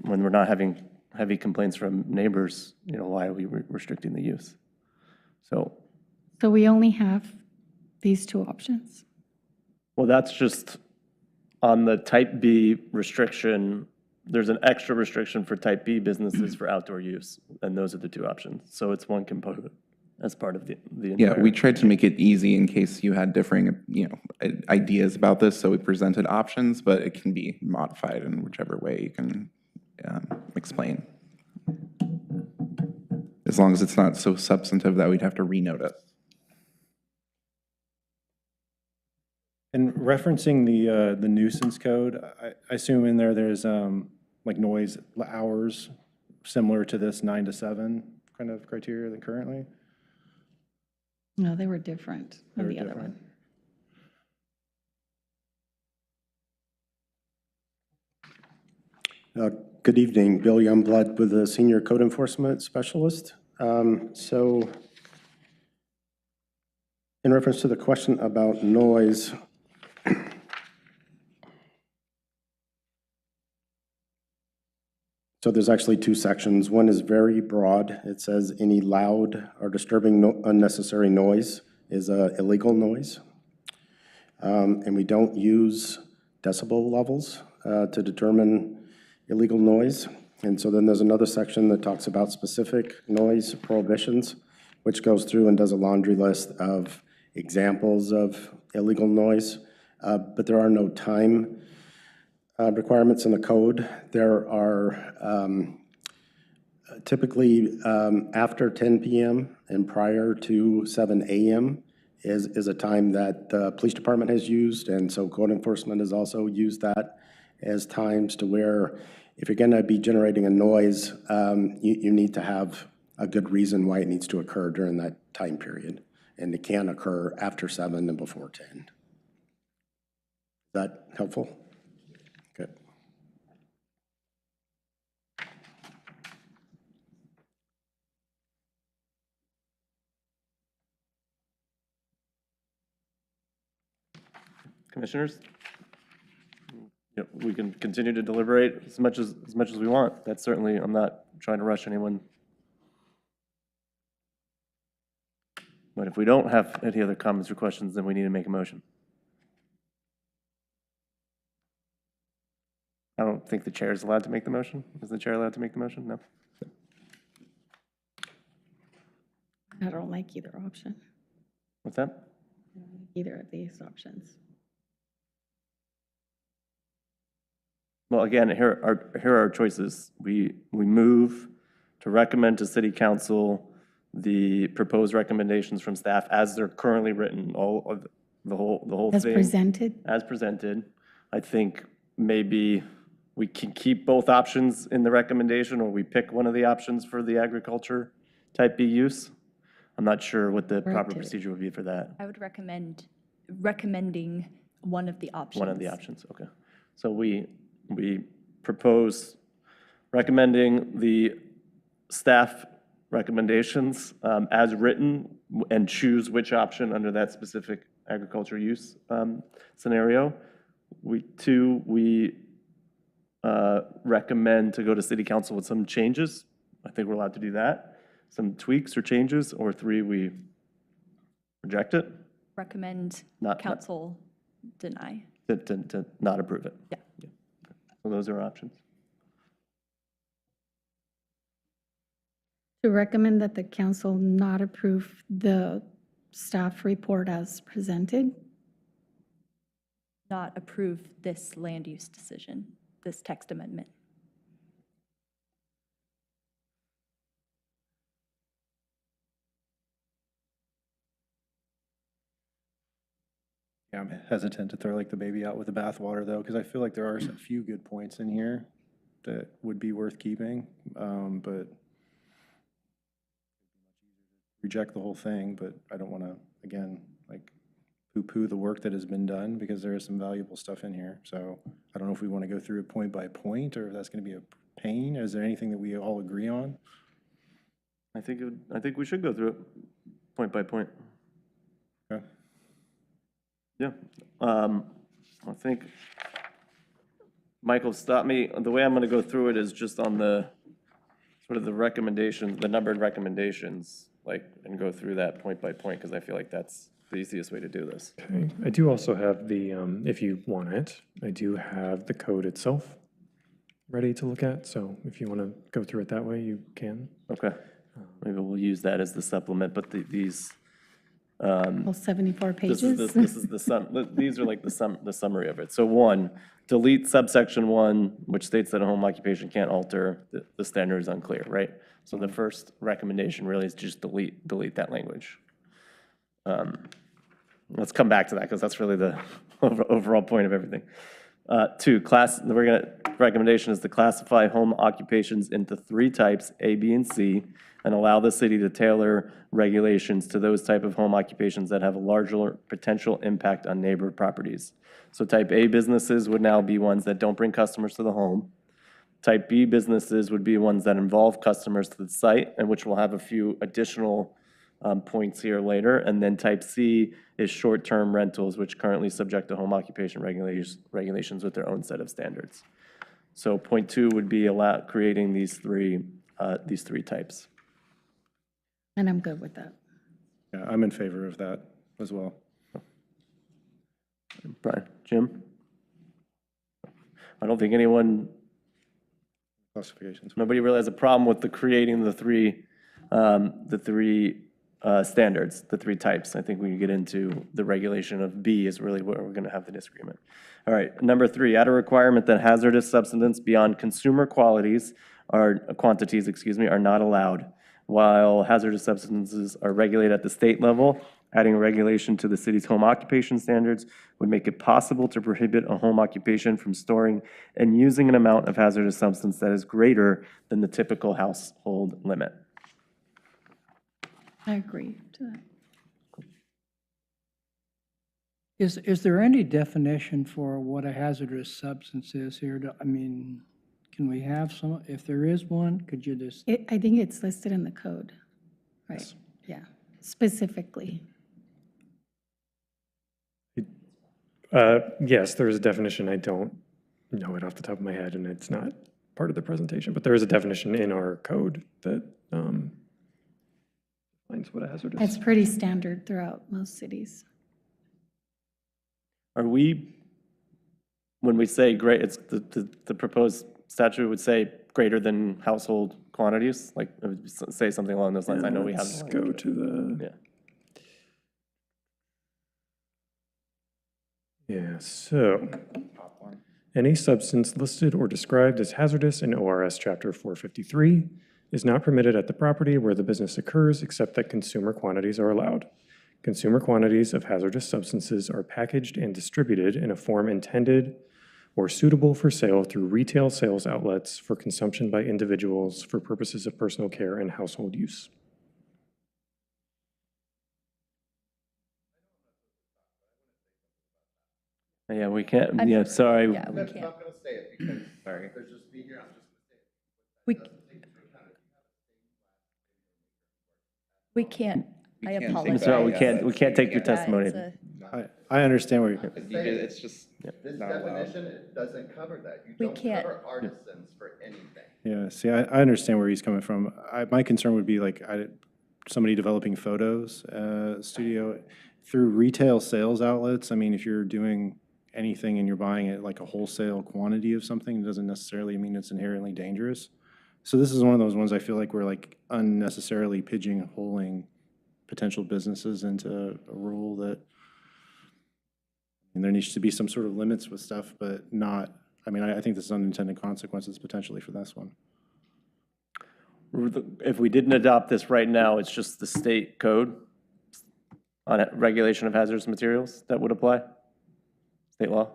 we're not having heavy complaints from neighbors, you know, why are we restricting the use? So we only have these 2 options? Well, that's just on the type B restriction. There's an extra restriction for type B businesses for outdoor use, and those are the 2 options. So it's one component as part of the Yeah, entire. we tried to make it easy in case you had differing, ideas about this, so we presented options, but it can be modified in whichever way you can explain. As long as it's not so substantive that we'd have to renote it. And referencing the nuisance code, I assume in there's like noise hours similar to this 9 to 7 kind of criteria than currently? No, they were different They on were the other different. one. Good evening, Bill Youngblood with the Senior Code Enforcement Specialist. So in reference to the question about noise, So there's actually two sections. One is very broad. It says any loud or disturbing unnecessary noise is illegal noise. And we don't use decibel levels to determine illegal noise. And so then there's another section that talks about specific noise prohibitions, which goes through and does a laundry list of examples of illegal noise. But there are no time requirements in the code. There are typically after 10 p.m. and prior to 7 a.m. is a time that the police department has used, and so code enforcement has also used that as times to where if you're going to be generating a noise, you need to have a good reason why it needs to occur during that time period, and it can occur after 7 and before 10. Is that helpful? Good. Commissioners? Yep, we can continue to deliberate as much as we want. That's certainly, I'm not trying to rush anyone. But if we don't have any other comments or questions, then we need to make a motion. I don't think the chair is allowed to make the motion. Is the chair allowed to make the motion? No? I don't like either option, What's that? either of these options. Well, again, here are our choices. We move to recommend to City Council the proposed recommendations from staff as they're currently written, all of the whole As thing. presented, As presented. I think maybe we can keep both options in the recommendation, or we pick one of the options for the agriculture type B use. I'm not sure what the proper Right. procedure would be for that. I would recommending one of the options. One of the options, okay. So we propose recommending the staff recommendations as written and choose which option under that specific agriculture use scenario. We recommend to go to City Council with some changes. I think we're allowed to do that. Some tweaks or changes, or 3, we reject it, Recommend Not- council deny. to not approve it. Yeah. So those are options. to recommend that the council not approve the staff report as presented. Not approve this land use decision, this text amendment. Yeah, I'm hesitant to throw like the baby out with the bathwater though, because I feel like there are a few good points in here that would be worth keeping, but reject the whole thing, but I don't want to, again, like poo-poo the work that has been done because there is some valuable stuff in here. So I don't know if we want to go through it point by point or if that's going to be a pain. Is there anything that we all agree on? I think we should go through it point by point. Okay. Yeah. I think, Michael, stop me. The way I'm going to go through it is just on the, sort of the recommendations, the numbered recommendations, like, and go through that point by point, because I feel like that's the easiest way to do this. Okay. I do also have the, if you want it, I do have the code itself ready to look at. So if you want to go through it that way, you can. Okay. Maybe we'll use that as the supplement, but these, All 74 this pages. is the sum, these are like the summary of it. So 1, delete subsection 1, which states that a home occupation can't alter, the standard is unclear, right? So the first recommendation really is just delete that language. Let's come back to that, because that's really the overall point of everything. 2, recommendation is to classify home occupations into 3 types, A, B, and C, and allow the city to tailor regulations to those type of home occupations that have a larger potential impact on neighbor properties. So type A businesses would now be ones that don't bring customers to the home. Type B businesses would be ones that involve customers to the site, and which will have a few additional points here later. And then type C is short-term rentals, which currently subject to home occupation regulations with their own set of standards. So point 2 would be creating these three types. And I'm good with that. Yeah, I'm in favor of that as well. Brian, Jim? I don't think anyone, Classifications. nobody really has a problem with creating the three standards, the three types. I think when you get into the regulation of B is really where we're going to have the disagreement. All right, number 3, add a requirement that hazardous substances beyond consumer quantities, are not allowed. While hazardous substances are regulated at the state level, adding a regulation to the city's home occupation standards would make it possible to prohibit a home occupation from storing and using an amount of hazardous substance that is greater than the typical household limit. I agree to that. Is there any definition for what a hazardous substance is here? I mean, can we have some, if there is one, could you just? I think it's listed in the code, right? Yeah, specifically. Yes, there is a definition. I don't know it off the top of my head, and it's not part of the presentation, but there is a definition in our code that defines what a hazardous. It's pretty standard throughout most cities. Are we, when we say great, it's the proposed statute would say greater than household quantities? Like, it would say something along those lines. I know we have. Let's go to the. Yeah, so any substance listed or described as hazardous in ORS Chapter 453 is not permitted at the property where the business occurs except that consumer quantities are allowed. Consumer quantities of hazardous substances are packaged and distributed in a form intended or suitable for sale through retail sales outlets for consumption by individuals for purposes of personal care and household use. Yeah, we can't, yeah, sorry. Yeah, we I'm can't. not going to say it because, sorry, there's just me here, I'm just We, going to say it. we can't, I can't take apologize. that. Mr. We can't take your Yeah, testimony. it's a- I understand where you're, It's just This not allowed. definition, it doesn't cover that. You We don't can't. cover artisans for anything. yeah, see, I understand where he's coming from. My concern would be like, somebody developing photos, studio, through retail sales outlets. I mean, if you're doing anything and you're buying it like a wholesale quantity of something, it doesn't necessarily mean it's inherently dangerous. So this is one of those ones I feel like we're like unnecessarily pigeonholing potential businesses into a rule that, and there needs to be some sort of limits with stuff, but not, I mean, I think there's unintended consequences potentially for this one. If we didn't adopt this right now, it's just the state code on regulation of hazardous materials that would apply? State law?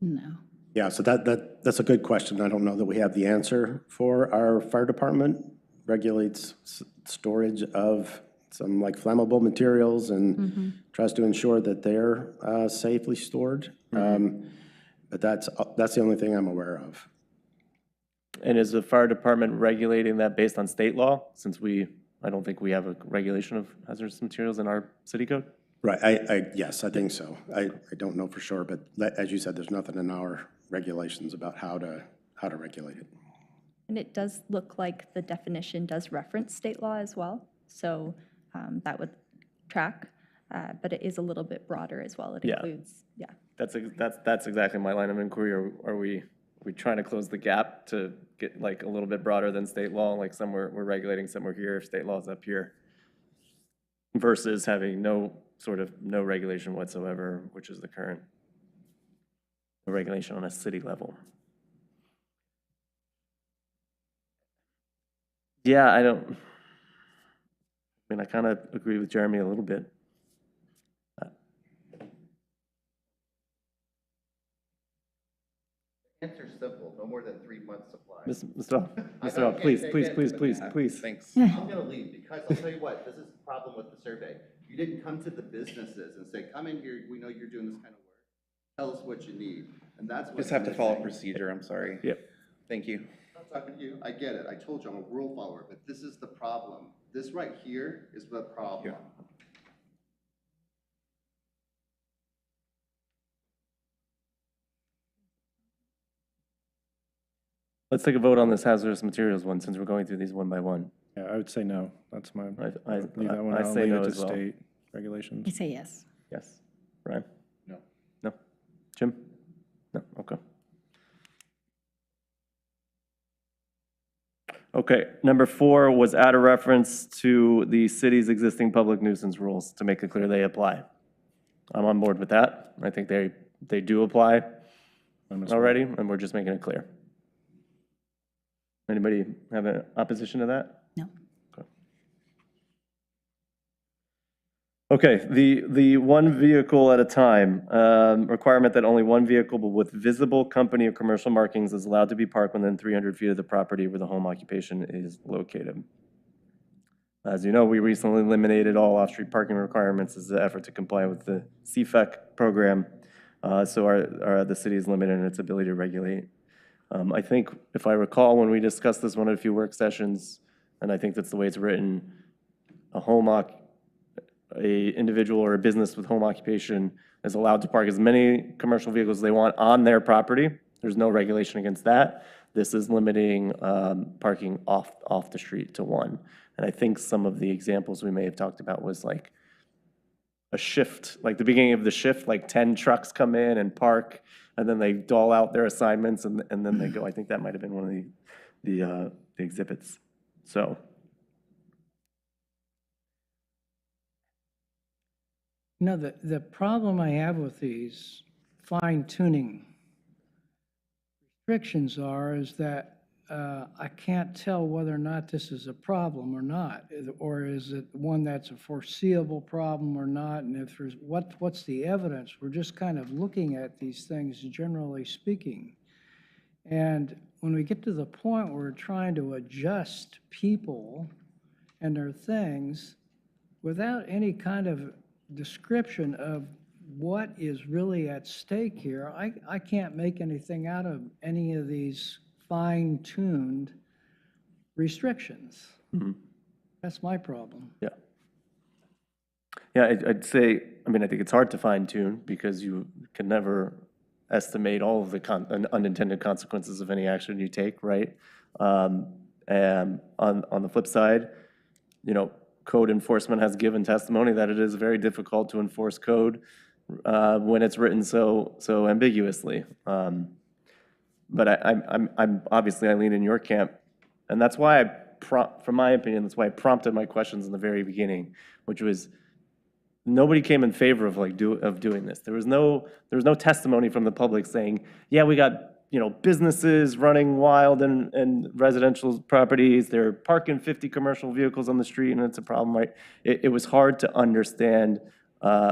No. Yeah, so that's a good question. I don't know that we have the answer for. Our fire department regulates storage of some like flammable materials and tries to ensure that they're safely stored. But that's the only thing I'm aware of. And is the fire department regulating that based on state law? Since I don't think we have a regulation of hazardous materials in our city code? Right, yes, I think so. I don't know for sure, but as you said, there's nothing in our regulations about how to regulate it. And it does look like the definition does reference state law as well, so that would track, but it is a little bit broader as well. It Yeah. includes, yeah. That's exactly my line of inquiry. Are we trying to close the gap to get like a little bit broader than state law? Like somewhere we're regulating somewhere here, state law's up here, versus having no regulation whatsoever, which is the current regulation on a city level. Yeah, I kind of agree with Jeremy a little bit. Answer's simple, no more than 3 months supply. Mr. Hall, please. Thanks. I'm gonna leave because I'll tell you what, this is the problem with the survey. You didn't come to the businesses and say, come in here, we know you're doing this kind of work. Tell us what you need. And that's what. Just have to follow procedure, I'm sorry. Yep. Thank you. I'm not talking to you, I get it, I told you I'm a rule follower, but this is the problem. This right here is the problem. Let's take a vote on this hazardous materials one, since we're going through these one by one. Yeah, I would say no. That's my, I leave that one I out, say leave no it to as well. state regulations. I say yes. Yes. Brian? No. No? Jim? No, okay. Okay, number 4 was add a reference to the city's existing public nuisance rules to make it clear they apply. I'm on board with that. I think they do apply already, and we're just making it clear. Anybody have an opposition to that? No. Okay, the one vehicle at a time, requirement that only one vehicle but with visible company or commercial markings is allowed to be parked within 300 feet of the property where the home occupation is located. As you know, we recently eliminated all off-street parking requirements as an effort to comply with the CFEC program. So the city is limited in its ability to regulate. I think, if I recall, when we discussed this one at a few work sessions, and I think that's the way it's written, a individual or a business with home occupation is allowed to park as many commercial vehicles as they want on their property. There's no regulation against that. This is limiting parking off the street to one. And I think some of the examples we may have talked about was like a shift, like the beginning of the shift, like 10 trucks come in and park, and then they dole out their assignments, and then they go. I think that might have been one of the exhibits. So. You know, the problem I have with these fine-tuning restrictions is that I can't tell whether or not this is a problem or not, or is it one that's a foreseeable problem or not, and if there's, what's the evidence? We're just kind of looking at these things generally speaking. And when we get to the point where we're trying to adjust people and their things without any kind of description of what is really at stake here, I can't make anything out of any of these fine-tuned restrictions. Mm-hmm. That's my problem. Yeah. Yeah, I'd say, I mean, I think it's hard to fine tune because you can never estimate all of the unintended consequences of any action you take, right? And on the flip side, you know, code enforcement has given testimony that it is very difficult to enforce code when it's written so ambiguously. But I'm obviously, I lean in your camp, and that's why from my opinion, that's why I prompted my questions in the very beginning, which was nobody came in favor of doing this. There was no testimony from the public saying, yeah, we got, you know, businesses running wild in residential properties. They're parking 50 commercial vehicles on the street, and it's a problem, right? It was hard to understand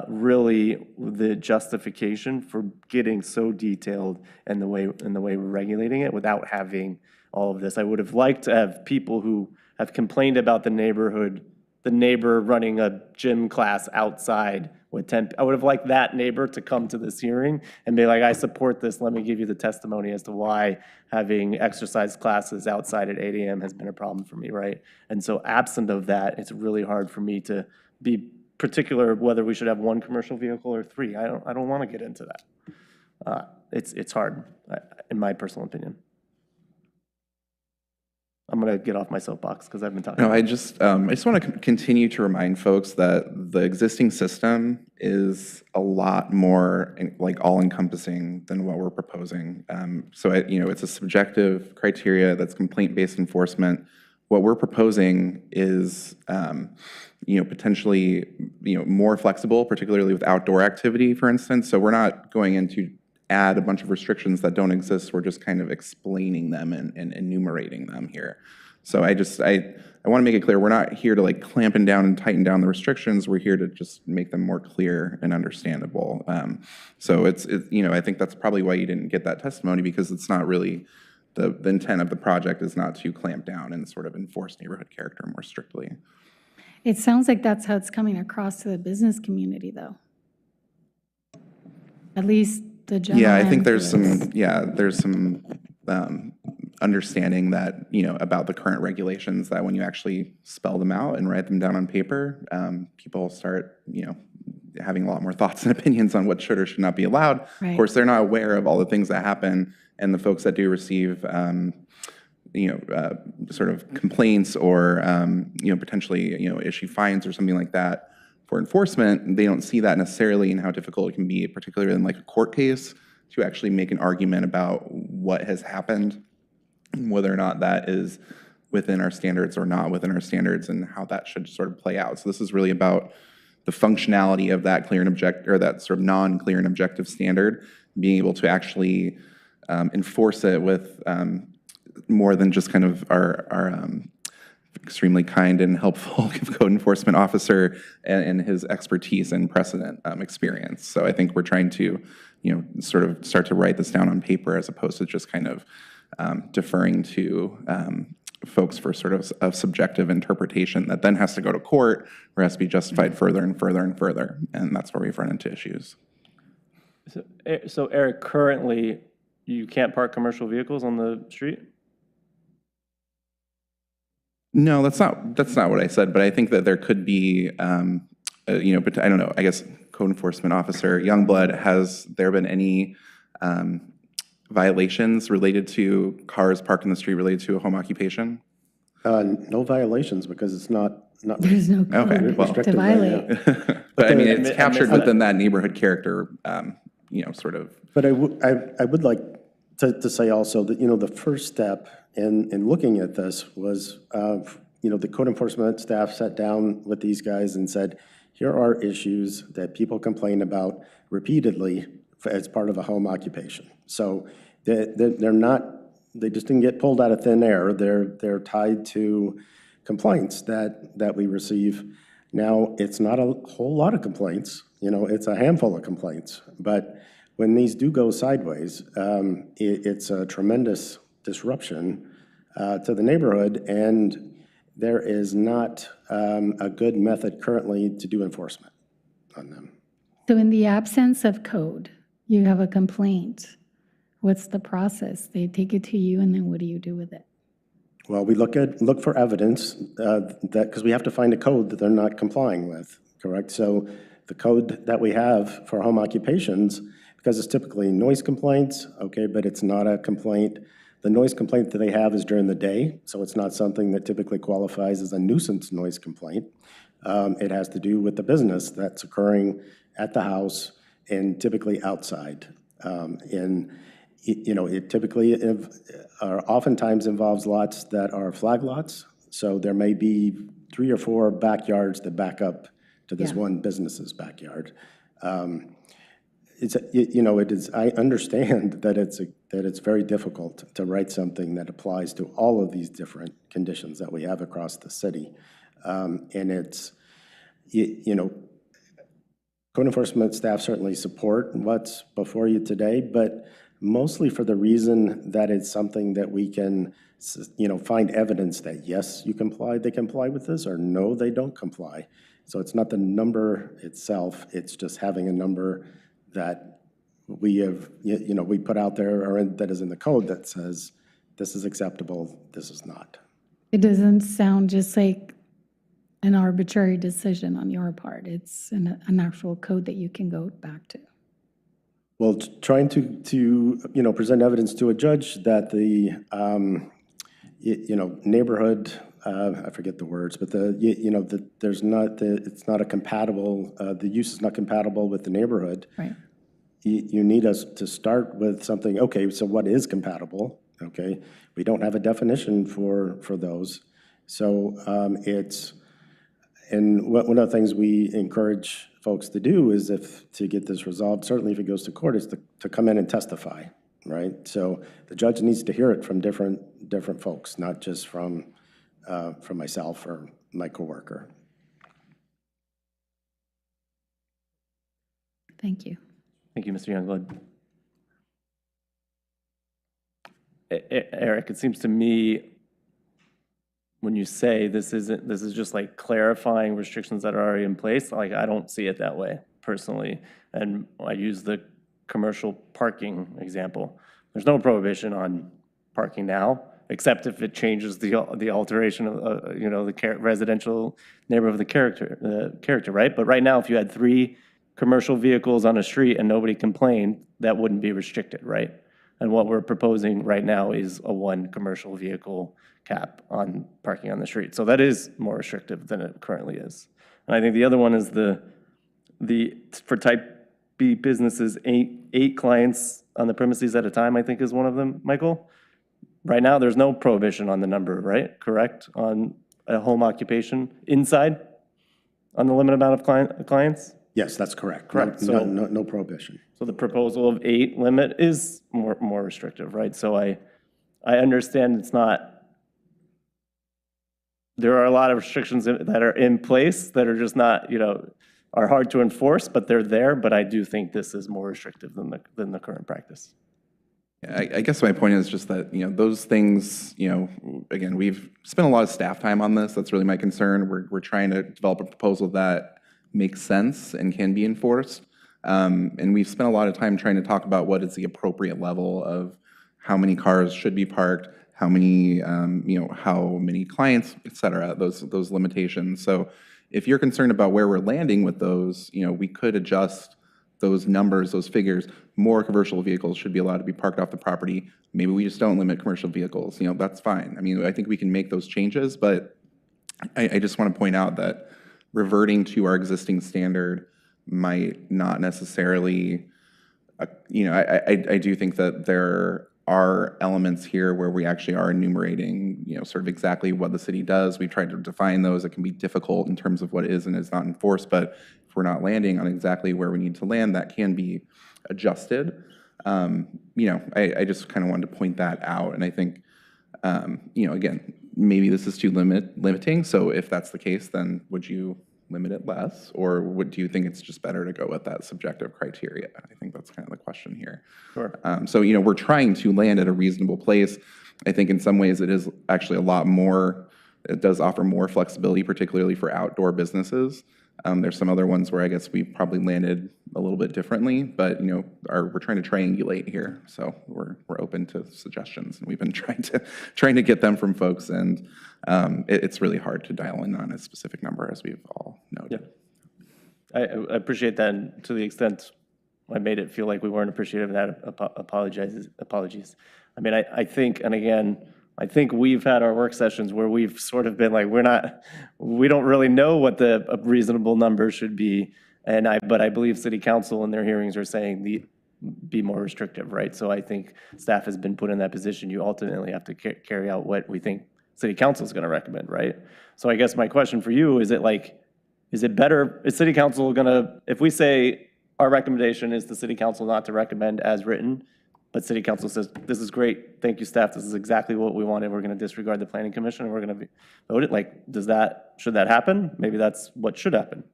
really the justification for getting so detailed in the way we're regulating it without having all of this. I would have liked to have people who have complained about the neighbor running a gym class outside with 10, I would have liked that neighbor to come to this hearing and be like, I support this, let me give you the testimony as to why having exercise classes outside at 8 a.m. has been a problem for me, right? And so absent of that, it's really hard for me to be particular whether we should have one commercial vehicle or 3. I don't want to get into that. It's hard, in my personal opinion. I'm going to get off my soapbox because I've been talking. No, I just want to continue to remind folks that the existing system is a lot more like all-encompassing than what we're proposing. So it's a subjective criteria that's complaint-based enforcement. What we're proposing is potentially more flexible, particularly with outdoor activity, for instance. So we're not going into add a bunch of restrictions that don't exist. We're just kind of explaining them and enumerating them here. So I want to make it clear, we're not here to like clamping down and tighten down the restrictions. We're here to just make them more clear and understandable. So I think that's probably why you didn't get that testimony, because it's not really, the intent of the project is not to clamp down and sort of enforce neighborhood character more strictly. It sounds like that's how it's coming across to the business community, though. At least the general. Yeah, I think there's some understanding that, about the current regulations, that when you actually spell them out and write them down on paper, people start, having a lot more thoughts and opinions on what should or should not be allowed. Right. Of course, they're not aware of all the things that happen, and the folks that do receive, sort of complaints or, potentially, issue fines or something like that for enforcement, they don't see that necessarily and how difficult it can be, particularly in like a court case, to actually make an argument about what has happened, whether or not that is within our standards or not within our standards, and how that should sort of play out. So this is really about the functionality of that clear and or that sort of non-clear and objective standard, being able to actually enforce it with more than just kind of our extremely kind and helpful code enforcement officer and his expertise and precedent experience. So I think we're trying to, sort of start to write this down on paper as opposed to just kind of deferring to folks for sort of a subjective interpretation that then has to go to court or has to be justified further and further and further. And that's where we've run into issues. So Eric, currently, you can't park commercial vehicles on the street? No, that's not what I said, but I think that there could be, but I don't know, I guess code enforcement officer Youngblood, has there been any violations related to cars parked in the street related to a home occupation? No violations because it's not. There's no Okay, code well. to violate. But I mean, it's I captured missed within that neighborhood character, sort of. But I would like to say also that, the first step in looking at this was, the code enforcement staff sat down with these guys and said, here are issues that people complain about repeatedly as part of a home occupation. So they're not, they just didn't get pulled out of thin air. They're tied to complaints that we receive. Now, it's not a whole lot of complaints, it's a handful of complaints. But when these do go sideways, it's a tremendous disruption to the neighborhood, and there is not a good method currently to do enforcement on them. So in the absence of code, you have a complaint. What's the process? They take it to you, and then what do you do with it? Well, we look for evidence because we have to find a code that they're not complying with, correct? So the code that we have for home occupations, because it's typically noise complaints, okay, but it's not a complaint. The noise complaint that they have is during the day, so it's not something that typically qualifies as a nuisance noise complaint. It has to do with the business that's occurring at the house and typically outside. It typically oftentimes involves lots that are flag lots, so there may be 3 or 4 backyards that back up to this one business's backyard. I understand that it's very difficult to write something that applies to all of these different conditions that we have across the city. And it's, code enforcement staff certainly support what's before you today, but mostly for the reason that it's something that we can, find evidence that yes, they comply with this, or no, they don't comply. So it's not the number itself, it's just having a number that we have, we put out there, or that is in the code that says, this is acceptable, this is not. It doesn't sound just like an arbitrary decision on your part. It's an actual code that you can go back to. Well, trying to present evidence to a judge that the, neighborhood, I forget the words, but it's not a compatible, the use is not compatible with the neighborhood. Right. You need us to start with something, okay, so what is compatible, okay? We don't have a definition for those. So one of the things we encourage folks to do is to get this resolved, certainly if it goes to court, is to come in and testify, right? So the judge needs to hear it from different folks, not just from myself or my coworker. Thank you. Thank you, Mr. Youngblood. Eric, it seems to me when you say this is just like clarifying restrictions that are already in place, like I don't see it that way personally. And I use the commercial parking example. There's no prohibition on parking now, except if it changes the alteration of the residential neighborhood of the character, right? But right now, if you had 3 commercial vehicles on a street and nobody complained, that wouldn't be restricted, right? And what we're proposing right now is a 1 commercial vehicle cap on parking on the street. So that is more restrictive than it currently is. And I think the other one is for type B businesses, eight clients on the premises at a time, I think is one of them, Michael? Right now, there's no prohibition on the number, right? Correct? On a home occupation inside, on the limited amount of clients? Yes, that's correct. Correct. No prohibition. So the proposal of 8 limit is more restrictive, right? So I understand it's not, there are a lot of restrictions that are in place that are just not, are hard to enforce, but they're there. But I do think this is more restrictive than the current practice. I guess my point is just that, those things, again, we've spent a lot of staff time on this. That's really my concern. We're trying to develop a proposal that makes sense and can be enforced. And we've spent a lot of time trying to talk about what is the appropriate level of how many cars should be parked, how many, how many clients, et cetera, those limitations. So if you're concerned about where we're landing with those, we could adjust those numbers, those figures. More commercial vehicles should be allowed to be parked off the property. Maybe we just don't limit commercial vehicles. That's fine. I mean, I think we can make those changes, but I just want to point out that reverting to our existing standard might not necessarily, I do think that there are elements here where we actually are enumerating, sort of exactly what the city does. We've tried to define those. It can be difficult in terms of what is and is not enforced, but if we're not landing on exactly where we need to land, that can be adjusted. I just kind of wanted to point that out. And I think, again, maybe this is too limiting. So if that's the case, then would you limit it less? Or do you think it's just better to go with that subjective criteria? I think that's kind of the question here. Sure. So, we're trying to land at a reasonable place. I think in some ways it is actually a lot more, it does offer more flexibility, particularly for outdoor businesses. There's some other ones where I guess we probably landed a little bit differently, but we're trying to triangulate here. So we're open to suggestions, and we've been trying to get them from folks, and it's really hard to dial in on a specific number, as we've all noted. Yeah. I appreciate that, and to the extent I made it feel like we weren't appreciative of that, apologies. I mean, I think, and again, I think we've had our work sessions where we've sort of been like, we don't really know what the reasonable number should be. But I believe city council in their hearings are saying be more restrictive, right? So I think staff has been put in that position. You ultimately have to carry out what we think city council is going to recommend, right? So I guess my question for you, is it better, is city council going to, if we say our recommendation is the city council not to recommend as written, but city council says, this is great, thank you, staff, this is exactly what we wanted, we're going to disregard the planning commission, and we're going to vote it, should that happen? Maybe that's what should happen,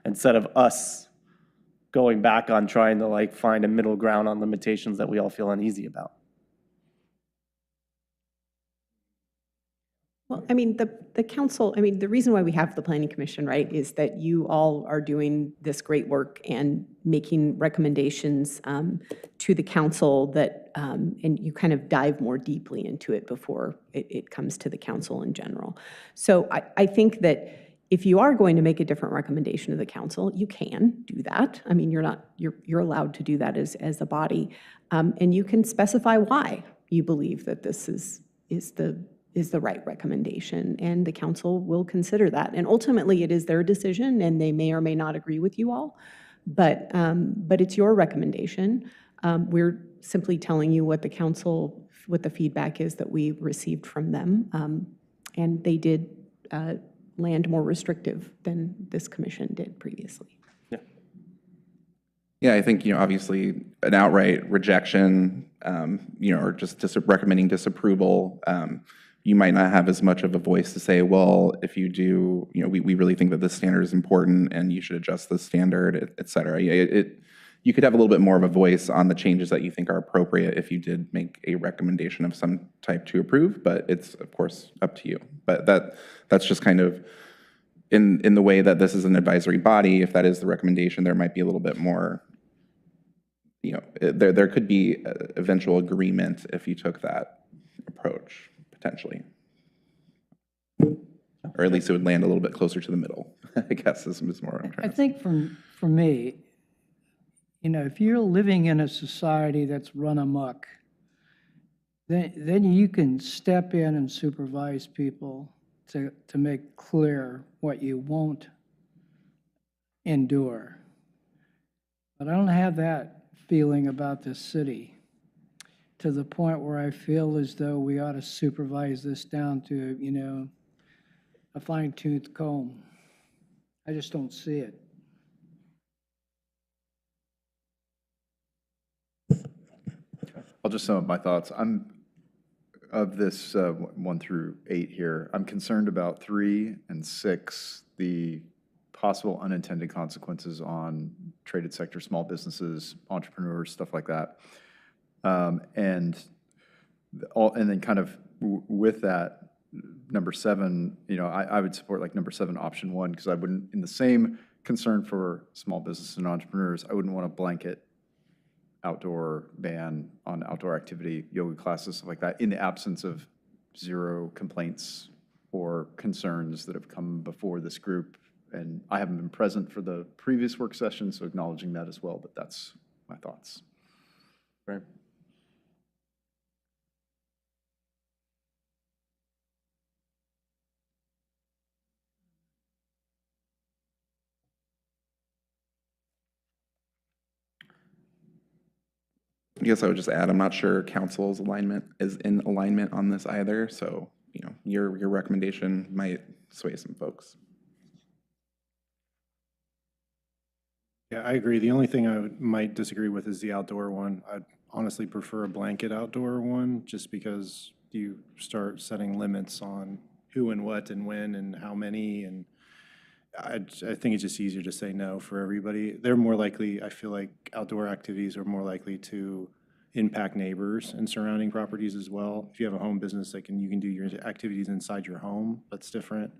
instead of us going back on trying to find a middle ground on limitations that we all feel uneasy about. Well, I mean, the council, I mean, the reason why we have the planning commission, right, is that you all are doing this great work and making recommendations to the council that, and you kind of dive more deeply into it before it comes to the council in general. So I think that if you are going to make a different recommendation to the council, you can do that. I mean, you're allowed to do that as a body, and you can specify why you believe that this is the right recommendation, and the council will consider that. And ultimately, it is their decision, and they may or may not agree with you all, but it's your recommendation. We're simply telling you what the council, what the feedback is that we received from them, and they did land more restrictive than this commission did previously. Yeah, I think, obviously an outright rejection, or just recommending disapproval, you might not have as much of a voice to say, well, if you do, we really think that this standard is important and you should adjust the standard, et cetera. You could have a little bit more of a voice on the changes that you think are appropriate if you did make a recommendation of some type to approve, but it's, of course, up to you. But that's just kind of, in the way that this is an advisory body, if that is the recommendation, there might be a little bit more, there could be eventual agreement if you took that approach, potentially. Or at least it would land a little bit closer to the middle, I guess, is more what I'm trying to say. I think for me, if you're living in a society that's run amok, then you can step in and supervise people to make clear what you won't endure. But I don't have that feeling about this city, to the point where I feel as though we ought to supervise this down to, a fine-tooth comb. I just don't see it. I'll just sum up my thoughts. Of this 1 through 8 here, I'm concerned about 3 and 6, the possible unintended consequences on traded sector, small businesses, entrepreneurs, stuff like that. And then kind of with that, number 7, I would support like number 7, option 1, because I wouldn't, in the same concern for small business and entrepreneurs, I wouldn't want to blanket outdoor ban on outdoor activity, yoga classes, stuff like that, in the absence of 0 complaints or concerns that have come before this group. And I haven't been present for the previous work session, so acknowledging that as well, but that's my thoughts. Right. I guess I would just add, I'm not sure council's alignment is in alignment on this either, so, your recommendation might sway some folks. Yeah, I agree. The only thing I might disagree with is the outdoor one. I'd honestly prefer a blanket outdoor one, just because you start setting limits on who and what and when and how many, and I think it's just easier to say no for everybody. They're more likely, I feel like outdoor activities are more likely to impact neighbors and surrounding properties as well. If you have a home business, you can do your activities inside your home. That's different.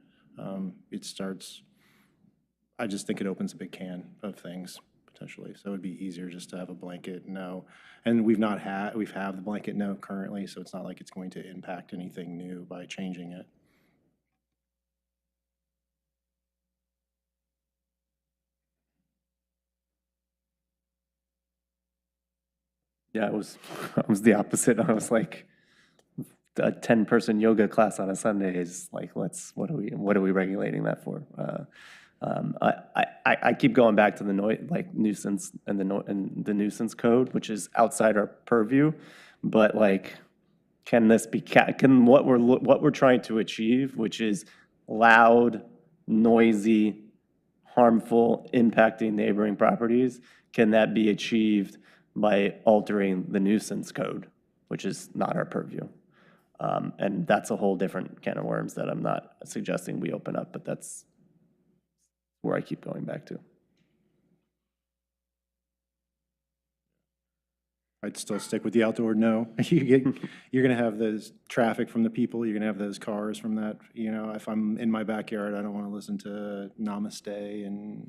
I just think it opens a big can of things potentially. So it would be easier just to have a blanket no. And we have the blanket no currently, so it's not like it's going to impact anything new by changing it. Yeah, it was the opposite. I was like, a 10-person yoga class on a Sunday is like, what are we regulating that for? I keep going back to the nuisance and the nuisance code, which is outside our purview, but can this be what we're trying to achieve, which is loud, noisy, harmful, impacting neighboring properties, can that be achieved by altering the nuisance code, which is not our purview? And that's a whole different can of worms that I'm not suggesting we open up, but that's where I keep going back to. I'd still stick with the outdoor no. You're going to have those traffic from the people. You're going to have those cars from that. If I'm in my backyard, I don't want to listen to Namaste, and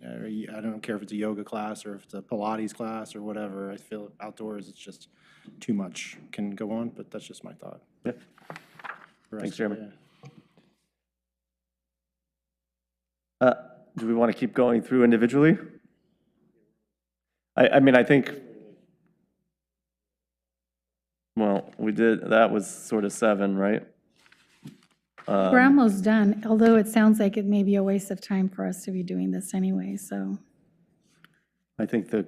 I don't care if it's a yoga class or if it's a Pilates class or whatever. I feel outdoors, it's just too much can go on, but that's just my thought. Yeah. Thanks, Jeremy. Do we want to keep going through individually? I mean, I think, well, that was sort of 7, right? We're almost done, although it sounds like it may be a waste of time for us to be doing this anyway, so. I think the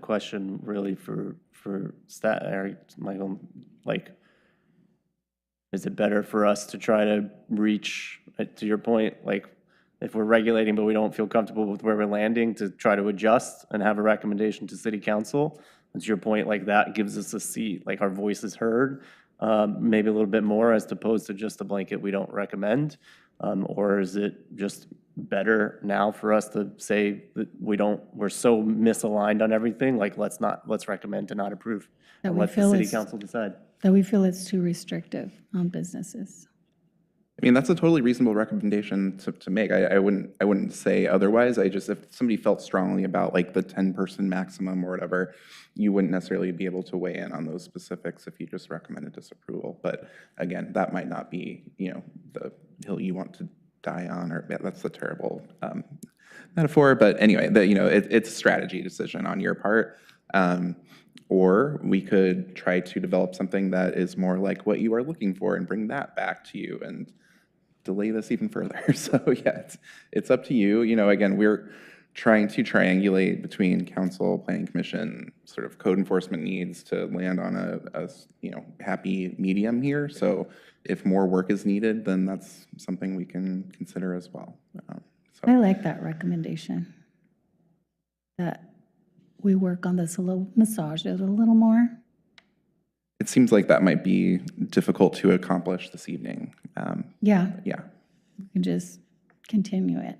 question really for Michael, is it better for us to try to reach, to your point, if we're regulating but we don't feel comfortable with where we're landing, to try to adjust and have a recommendation to city council? And to your point, that gives us a seat, our voice is heard, maybe a little bit more as opposed to just a blanket we don't recommend? Or is it just better now for us to say that we're so misaligned on everything, let's recommend to not approve and let the city council decide? That we feel it's too restrictive on businesses. I mean, that's a totally reasonable recommendation to make. I wouldn't say otherwise. If somebody felt strongly about the 10-person maximum or whatever, you wouldn't necessarily be able to weigh in on those specifics if you just recommended disapproval. But again, that might not be, the hill you want to die on, or that's a terrible metaphor. But anyway, it's a strategy decision on your part. Or we could try to develop something that is more like what you are looking for and bring that back to you and delay this even further. So yeah, it's up to you. You know, again, we're trying to triangulate between council, planning commission, sort of code enforcement needs to land on a you know, happy medium here. So if more work is needed, then that's something we can consider as well. I like that recommendation, that we work on this a little, massage it a little more. It seems like that might be difficult to accomplish this evening. Yeah, Yeah. we can just continue it.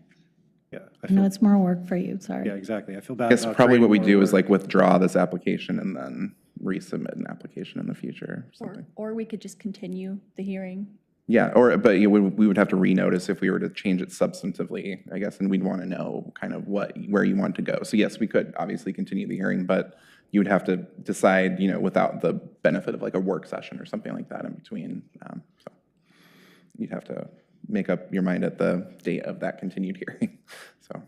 Yeah, I know it's more work for you, sorry. yeah, exactly. I feel bad I guess about probably what we creating do more is work. like withdraw this application and then resubmit an application in the future or something. Or we could just continue the hearing. Yeah, but we would have to renotice if we were to change it substantively, I guess, and we'd want to know kind of where you want to go. So yes, we could obviously continue the hearing, but you would have to decide, you know, without the benefit of like a work session or something like that in between. So you'd have to make up your mind at the date of that continued hearing. So.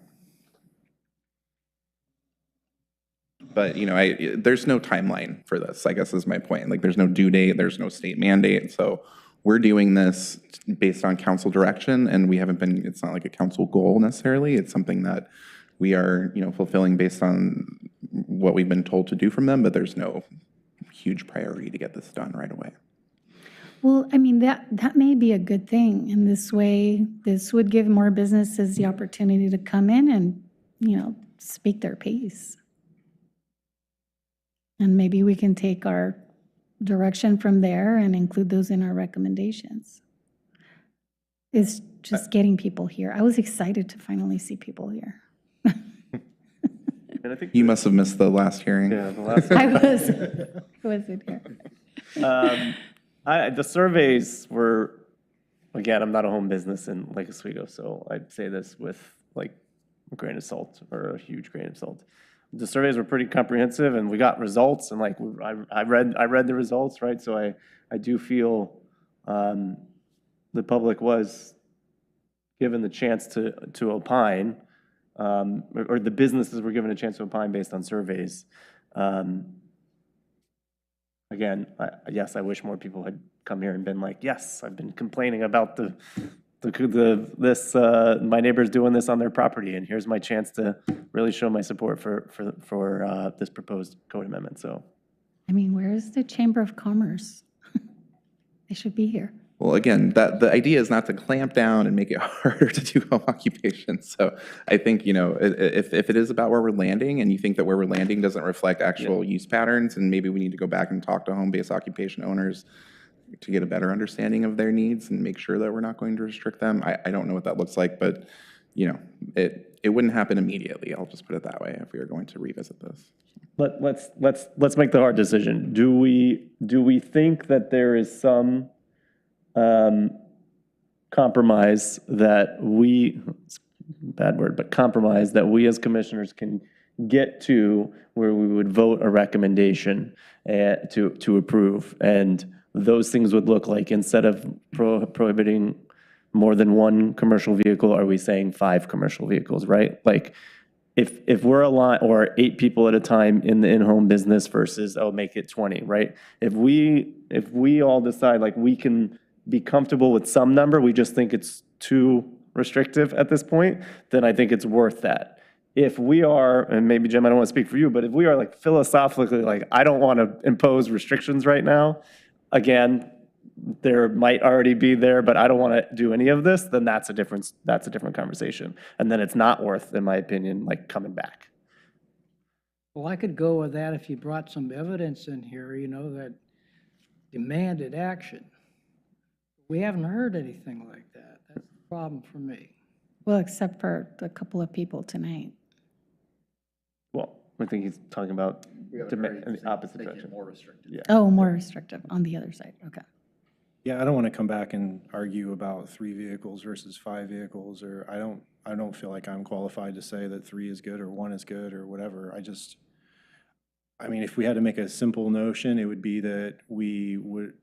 But, you know, there's no timeline for this, I guess is my point. Like, there's no due date, there's no state mandate. So we're doing this based on council direction, and we haven't been, it's not like a council goal necessarily. It's something that we are, you know, fulfilling based on what we've been told to do from them, but there's no huge priority to get this done right away. Well, I mean, that may be a good thing. In this way, this would give more businesses the opportunity to come in and, you know, speak their piece. And maybe we can take our direction from there and include those in our recommendations. It's just getting people here. I was excited to finally see people here. And I think You must have missed the last hearing. yeah, the last I wasn't here. The surveys were, again, I'm not a home business in Lake Oswego, so I'd say this with like a grain of salt or a huge grain of salt. The surveys were pretty comprehensive, and we got results, and like I read the results, right? So I do feel the public was given the chance to opine, or the businesses were given a chance to opine based on surveys. Again, yes, I wish more people had come here and been like, yes, I've been complaining about my neighbor's doing this on their property, and here's my chance to really show my support for this proposed code amendment, so. I mean, where is the Chamber of Commerce? They should be here. Well, again, the idea is not to clamp down and make it harder to do home occupation. So I think, you know, if it is about where we're landing and you think that where we're landing doesn't reflect actual use patterns, and maybe we need to go back and talk to home-based occupation owners to get a better understanding of their needs and make sure that we're not going to restrict them. I don't know what that looks like, but, you know, it wouldn't happen immediately. I'll just put it that way if we are going to revisit this. Let's make the hard decision. Do we think that there is some compromise that bad word, but compromise that we as commissioners can get to where we would vote a recommendation to approve? And those things would look like, instead of prohibiting more than one commercial vehicle, are we saying 5 commercial vehicles, right? Like, if we're a lot, or 8 people at a time in the in-home business versus, make it 20, right? If we all decide like we can be comfortable with some number, we just think it's too restrictive at this point, then I think it's worth that. If we are, and maybe Jim, I don't want to speak for you, but if we are like philosophically like, I don't want to impose restrictions right now, again, there might already be there, but I don't want to do any of this, then that's a different conversation. And then it's not worth, in my opinion, like coming back. Well, I could go with that if you brought some evidence in here, you know, that demanded action. We haven't heard anything like that. That's the problem for me. Well, except for a couple of people tonight. Well, I think he's talking about in the opposite direction. More restrictive. Yeah. Oh, more restrictive on the other side, okay. Yeah, I don't want to come back and argue about 3 vehicles versus 5 vehicles, or I don't feel like I'm qualified to say that 3 is good or 1 is good or whatever. I mean, if we had to make a simple notion, it would be that we would,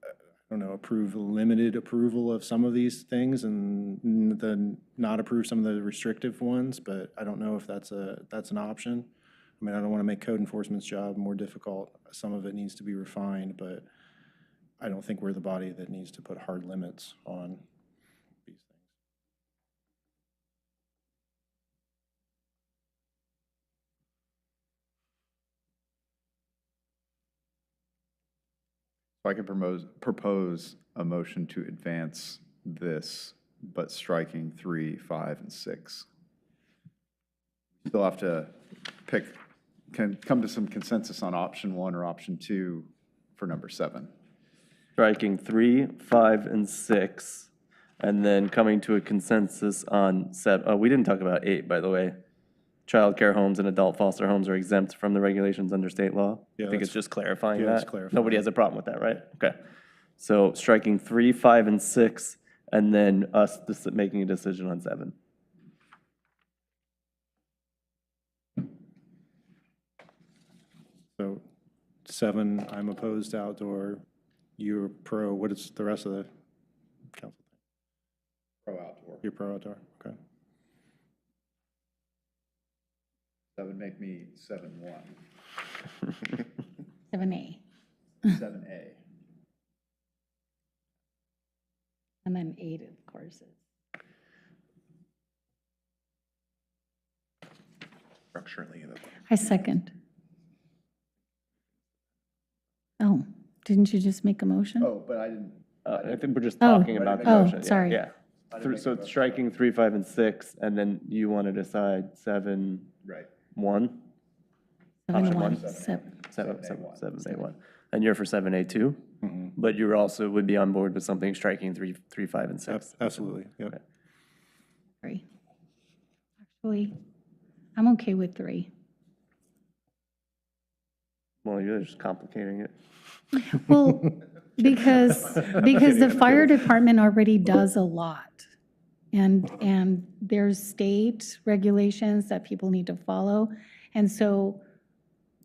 I don't know, approve limited approval of some of these things and then not approve some of the restrictive ones, but I don't know if that's an option. I mean, I don't want to make code enforcement's job more difficult. Some of it needs to be refined, but I don't think we're the body that needs to put hard limits on these things. So I could propose a motion to advance this, but striking 3, 5, and 6. Still have to pick, can come to some consensus on option 1 or option 2 for number 7. Striking 3, 5, and 6, and then coming to a consensus on 7. Oh, we didn't talk about 8, by the way. Childcare homes and adult foster homes are exempt from the regulations under state law. Yeah, I think it's that's- just clarifying yeah, that. it's clarifying. Nobody has a problem with that, right? Okay. So striking 3, 5, and 6, and then us making a decision on 7. So 7, I'm opposed to outdoor, you're pro, what is the rest of the council? Pro outdoor. You're pro outdoor, okay. That would make me 7-1. 7A, 7A. and then 8, of course. Structurally. I second. Oh, didn't you just make a motion? Oh, but I didn't. I think we're just Oh. talking about the Oh, motion. Yeah, sorry. Yeah. So it's striking 3, 5, and 6, and then you want to decide 7, Right. 1? 7, option 1, one. 7. 7A1. And you're for 7A2? But you also would be on board with something striking 3, 5, and 6? Absolutely, yep. Three. Actually, I'm okay with 3. Well, you're just complicating it. Well, because the fire department already does a lot. And there's state regulations that people need to follow. And so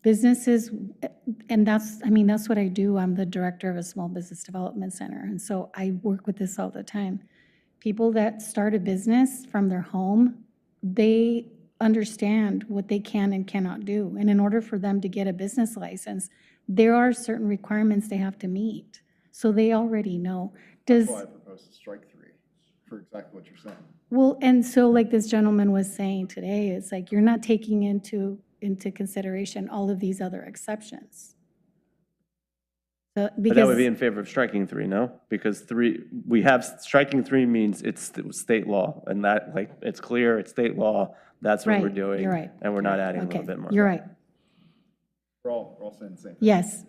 businesses, and that's what I do. I'm the director of a small business development center. And so I work with this all the time. People that start a business from their home, they understand what they can and cannot do. And in order for them to get a business license, there are certain requirements they have to meet. So they already know. That's why I propose to strike 3, for exactly what you're saying. Well, and so like this gentleman was saying today, it's like you're not taking into consideration all of these other exceptions. So, But that would be because, in favor of striking 3, no? Because 3, we have, striking 3 means it's state law, and that, like, it's clear, it's state law, that's what we're Right, doing. you're right. And we're not adding a okay, little bit more. you're right. We're all saying the same thing. Yes.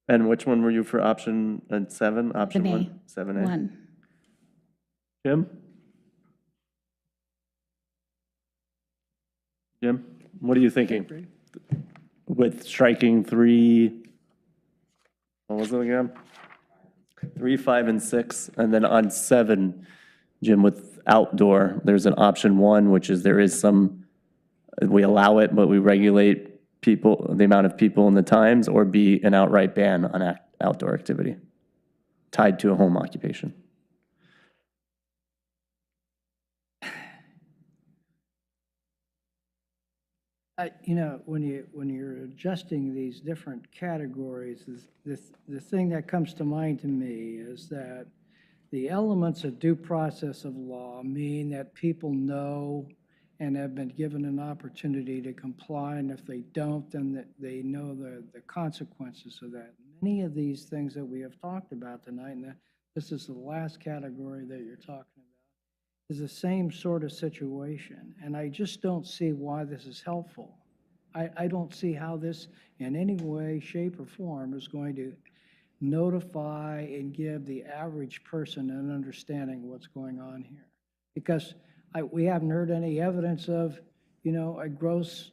And which one were you for option 7? Option 7A. 1? 7A? 1. Jim? Jim, what are you thinking? With striking 3, what was it again? 3, 5, and 6, and then on 7, Jim, with outdoor, there's an option 1, which is there is some, we allow it, but we regulate people, the amount of people and the times, or B, an outright ban on outdoor activity tied to a home occupation. When you're adjusting these different categories, the thing that comes to mind to me is that the elements of due process of law mean that people know and have been given an opportunity to comply, and if they don't, then they know the consequences of that. Many of these things that we have talked about tonight, and this is the last category that you're talking about, is the same sort of situation, and I just don't see why this is helpful. I don't see how this in any way, shape, or form is going to notify and give the average person an understanding of what's going on here. Because we haven't heard any evidence of, gross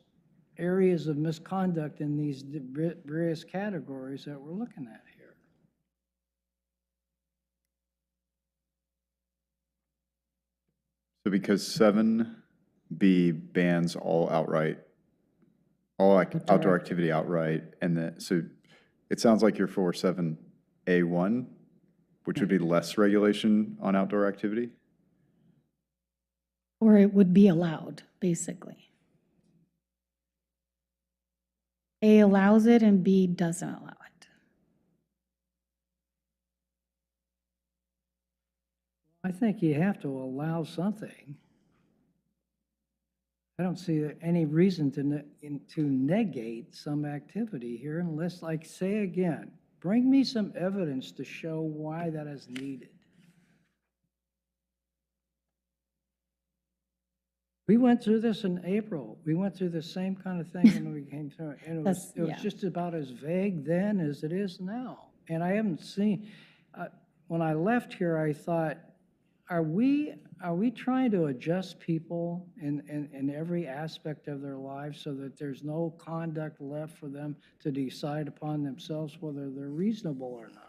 areas of misconduct in these various categories that we're looking at here. So because 7B bans all outdoor activity outright, and then, so it sounds like you're for 7A1, which would be less regulation on outdoor activity? Or it would be allowed, basically. A allows it and B doesn't allow it. I think you have to allow something. I don't see any reason to negate some activity here unless, like, say again, bring me some evidence to show why that is needed. We went through this in April. We went through the same kind of thing when we came through it. And it was Yeah. just about as vague then as it is now. And I haven't seen, when I left here, I thought, are we trying to adjust people in every aspect of their lives so that there's no conduct left for them to decide upon themselves whether they're reasonable or not?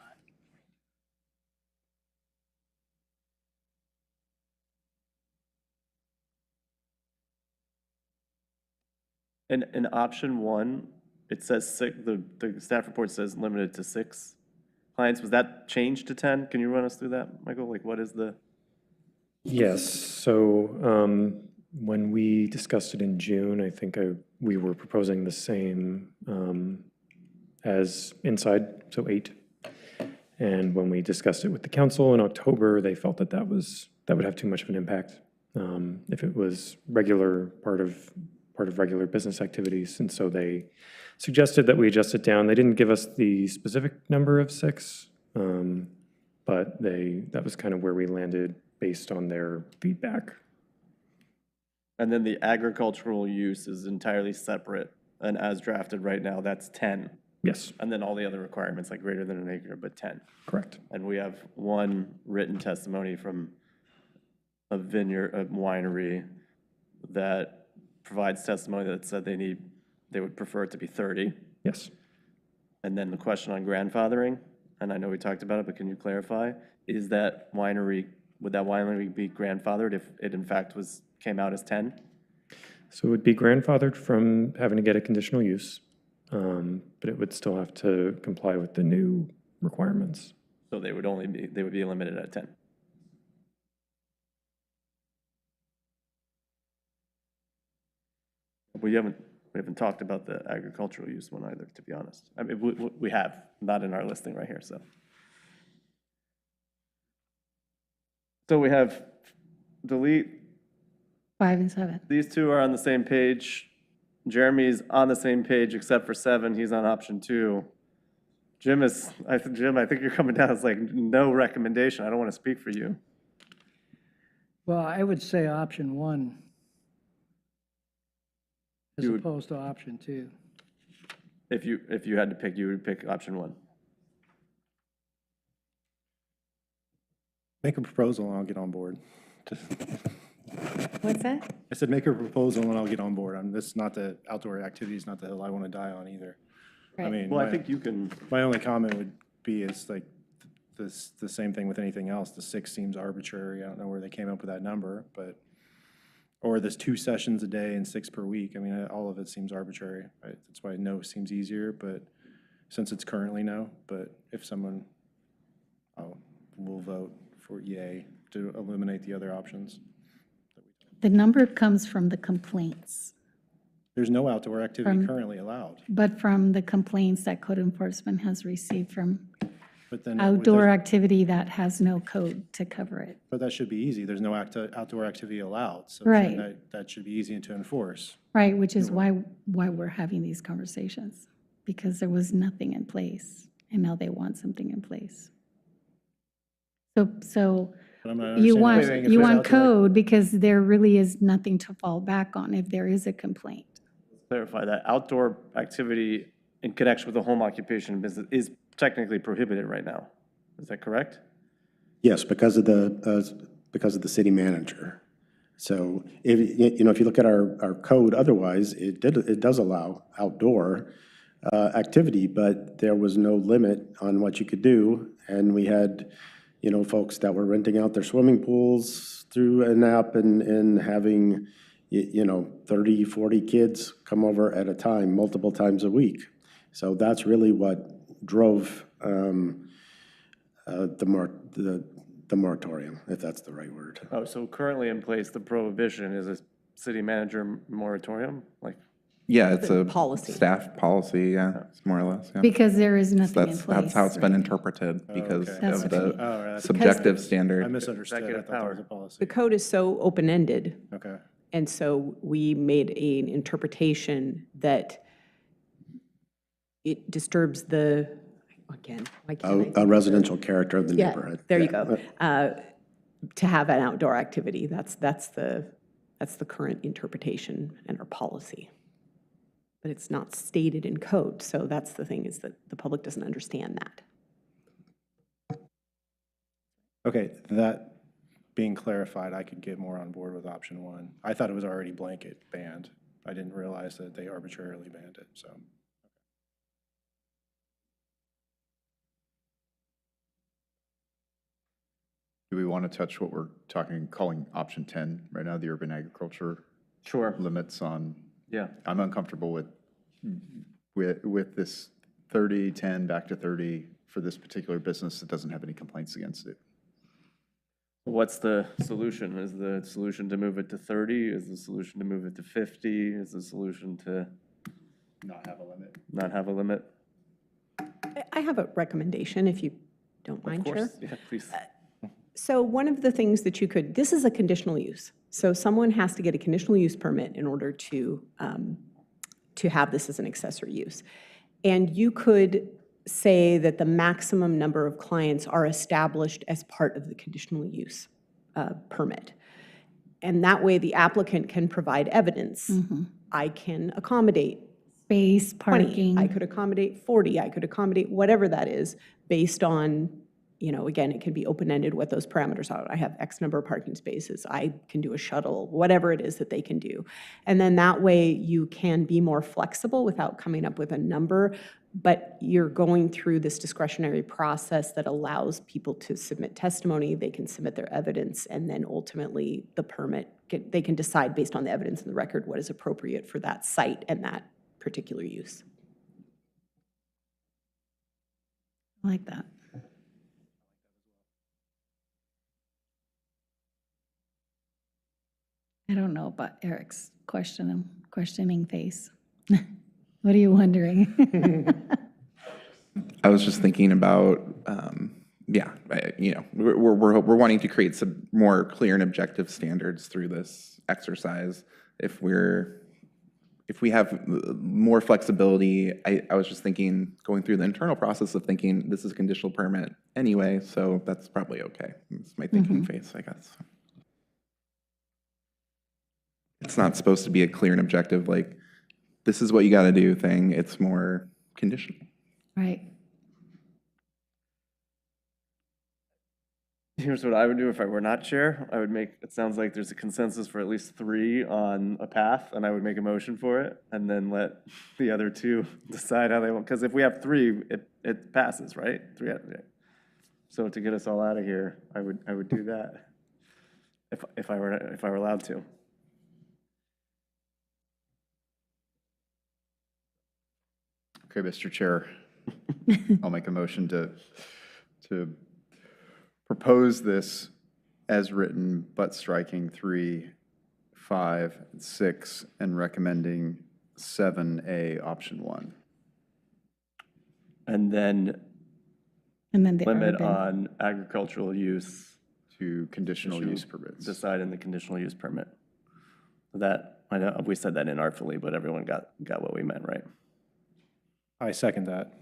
In option one, it says six, the staff report says limited to 6 clients. Was that changed to 10? Can you run us through that, Michael? Like, what is the? Yes, so when we discussed it in June, I think we were proposing the same as inside, so 8. And when we discussed it with the council in October, they felt that that would have too much of an impact if it was part of regular business activities. And so they suggested that we adjust it down. They didn't give us the specific number of 6, but that was kind of where we landed based on their feedback. And then the agricultural use is entirely separate, and as drafted right now, that's 10. Yes, And then all the other requirements, like greater than an acre, but 10. correct. And we have one written testimony from a winery that provides testimony that said they would prefer it to be 30. Yes. And then the question on grandfathering, and I know we talked about it, but can you clarify? Would that winery be grandfathered if it in fact came out as 10? So it would be grandfathered from having to get a conditional use, but it would still have to comply with the new requirements. So they would be limited at 10. We haven't talked about the agricultural use one either, to be honest. I mean, we have, not in our listing right here, so. So we have delete. 5 and 7. These two are on the same page. Jeremy's on the same page except for 7. He's on option 2. Jim, I think you're coming down as like no recommendation. I don't want to speak for you. Well, I would say option 1 as opposed to option 2. If you had to pick, you would pick option 1. Make a proposal and I'll get on board. What's that? I said, make a proposal and I'll get on board. That's not the outdoor activities, not the hill I want to die on either. I mean, Well, I think you can, my only comment would be it's like the same thing with anything else. The 6 seems arbitrary. I don't know where they came up with that number, but, or there's 2 sessions a day and 6 per week. I mean, all of it seems arbitrary. Right? That's why no seems easier, but since it's currently no, but if someone, will vote for yay to eliminate the other options. The number comes from the complaints, There's no outdoor activity currently allowed. but from the complaints that code enforcement has received from But then outdoor activity that has no code to cover it. But that should be easy. There's no outdoor activity allowed. So Right. that should be easy to enforce. Right, which is why we're having these conversations, because there was nothing in place, and now they want something in place. So But I'm not you understanding want, what you're saying. If you there's want outdoor- code because there really is nothing to fall back on if there is a complaint. clarify that outdoor activity in connection with a home occupation business is technically prohibited right now. Is that correct? Yes, because of the city manager. So if you look at our code, otherwise, it does allow outdoor activity, but there was no limit on what you could do. And we had, folks that were renting out their swimming pools through an app and having, 30, 40 kids come over at a time, multiple times a week. So that's really what drove the the moratorium, if that's the right word. Oh, so currently in place, the prohibition is a city manager moratorium? Like, Yeah, it's a policy. staff policy, yeah, it's more or less, yeah. Because there is nothing in That's, place. that's how it's been interpreted because okay. That's of what I the Oh, that's- subjective I standard. misunderstood. I Executive thought that power. was a policy. The code is so open-ended, Okay. and so we made an interpretation that it disturbs the, again, why can't I think A of the- residential character of the Yeah, neighborhood. there you Yeah. go. To have an outdoor activity, that's the current interpretation and our policy. But it's not stated in code, so that's the thing, is that the public doesn't understand that. Okay, that being clarified, I could get more on board with option one. I thought it was already blanket banned. I didn't realize that they arbitrarily banned it, so. Do we want to touch what we're calling option 10 right now, the urban agriculture sure, limits on? yeah. I'm uncomfortable with this 30, 10, back to 30 for this particular business that doesn't have any complaints against it. What's the solution? Is the solution to move it to 30? Is the solution to move it to 50? Is the solution to Not have a limit. not have a limit? I have a recommendation, if you don't mind, Chair. Yeah, please. So one of the things that you could, this is a conditional use. So someone has to get a conditional use permit in order to have this as an accessory use. And you could say that the maximum number of clients are established as part of the conditional use permit. And that way, the applicant can provide evidence. I can accommodate Space, 20, parking. I could accommodate 40, I could accommodate whatever that is, based on, you know, again, it can be open-ended what those parameters are. I have X number of parking spaces, I can do a shuttle, whatever it is that they can do. And then that way, you can be more flexible without coming up with a number, but you're going through this discretionary process that allows people to submit testimony, they can submit their evidence, and then ultimately, the permit, they can decide based on the evidence in the record what is appropriate for that site and that particular use. I like that. I don't know about Eric's questioning face. What are you wondering? I was just thinking about, we're wanting to create some more clear and objective standards through this exercise. If we have more flexibility, I was just thinking, going through the internal process of thinking, this is a conditional permit anyway, so that's probably okay. It's my thinking face, I guess. It's not supposed to be a clear and objective, like, this is what you gotta do thing. It's more conditional. Right. Here's what I would do if I were not chair. I would make, it sounds like there's a consensus for at least 3 on a path, and I would make a motion for it, and then let the other 2 decide how they want, because if we have 3, it passes, right? 3 out of 3. So to get us all out of here, I would do that, if I were allowed to. Okay, Mr. Chair, I'll make a motion to propose this as written, but striking 3, 5, 6, and recommending 7A, option 1. And then The limit urban. on agricultural use, To conditional use permits. decide in the conditional use permit. That, I know, we said that inartfully, but everyone got what we meant, right? I second that.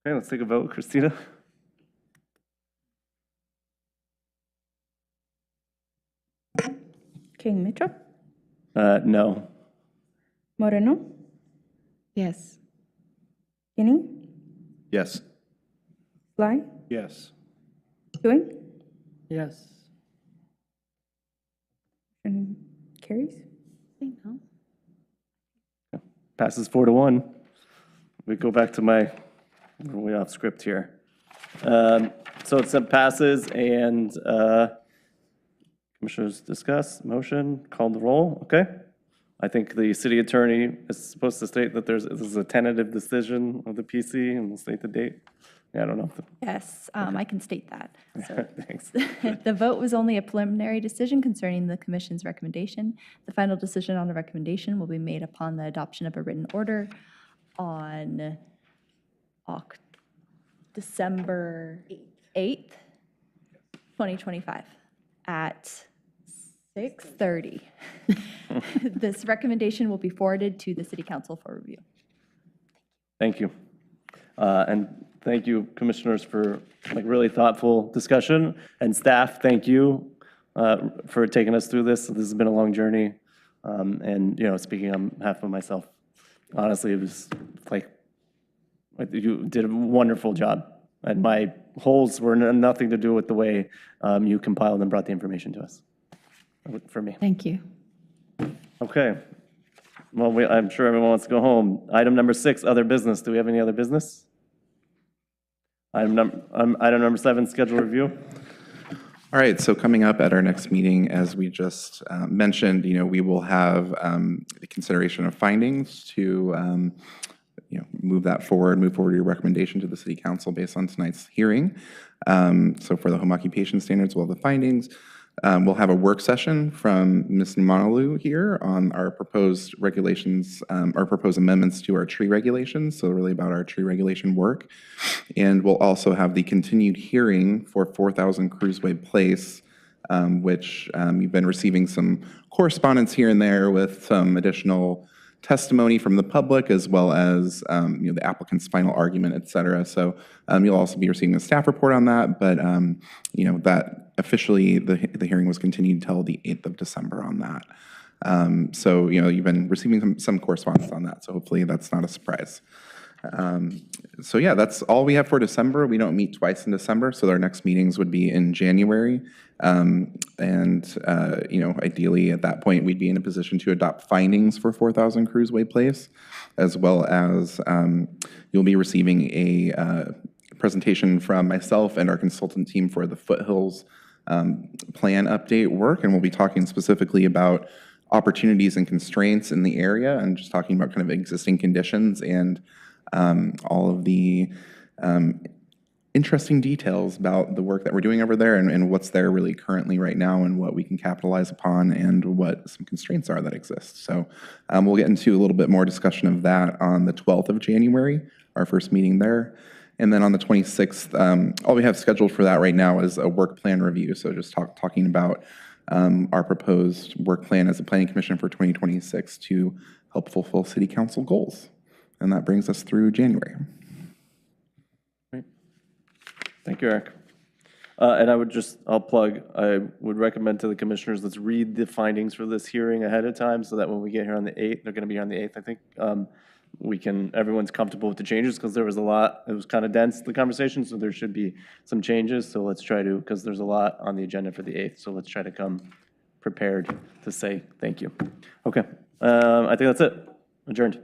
Okay, let's take a vote. Christina? King Mitchell, No. Moreno, Yes. Kinney, Yes. Sly, Yes. Ewing, Yes. and carries. I know. Passes 4-1. We go back to we're way off script here. So it passes and commissioners discuss, motion, call the roll, okay? I think the city attorney is supposed to state that this is a tentative decision of the PC and we'll state the date. Yeah, I don't know. Yes, I can state that. So Thanks. the vote was only a preliminary decision concerning the commission's recommendation. The final decision on the recommendation will be made upon the adoption of a written order on December 8th, 2025 at 6:30. This recommendation will be forwarded to the city council for review. Thank you. And thank you, commissioners, for like really thoughtful discussion. And staff, thank you for taking us through this. This has been a long journey. And, you know, speaking on behalf of myself, honestly, it was like, you did a wonderful job. And my holes were nothing to do with the way you compiled and brought the information to us, for me. Thank you. Okay. Well, I'm sure everyone wants to go home. Item number 6, other business. Do we have any other business? Item number 7, schedule review. All right, so coming up at our next meeting, as we just mentioned, we will have the consideration of findings to move forward your recommendation to the city council based on tonight's hearing. So for the home occupation standards, we'll have the findings. We'll have a work session from Ms. Numanolu here on our proposed regulations, our proposed amendments to our tree regulations, so really about our tree regulation work. And we'll also have the continued hearing for 4000 Cruiseway Place, which you've been receiving some correspondence here and there with some additional testimony from the public, as well as the applicant's final argument, et cetera. So you'll also be receiving a staff report on that, but that officially the hearing was continued until the 8th of December on that. So you've been receiving some correspondence on that, so hopefully that's not a surprise. So yeah, that's all we have for December. We don't meet twice in December, so our next meetings would be in January. Ideally at that point, we'd be in a position to adopt findings for 4000 Cruiseway Place, as well as you'll be receiving a presentation from myself and our consultant team for the Foothills plan update work, and we'll be talking specifically about opportunities and constraints in the area, and just talking about kind of existing conditions and all of the interesting details about the work that we're doing over there and what's there really currently right now and what we can capitalize upon and what some constraints are that exist. So we'll get into a little bit more discussion of that on the 12th of January, our first meeting there. And then on the 26th, all we have scheduled for that right now is a work plan review. So just talking about our proposed work plan as a planning commission for 2026 to help fulfill city council goals. And that brings us through January. Great. Thank you, Eric. And I'll plug, I would recommend to the commissioners, let's read the findings for this hearing ahead of time so that when we get here on the 8th, they're going to be here on the 8th, I think, everyone's comfortable with the changes because there was a lot, it was kind of dense, the conversation, so there should be some changes. So let's try to, because there's a lot on the agenda for the 8th, so let's try to come prepared to say thank you. Okay, I think that's it. Adjourned.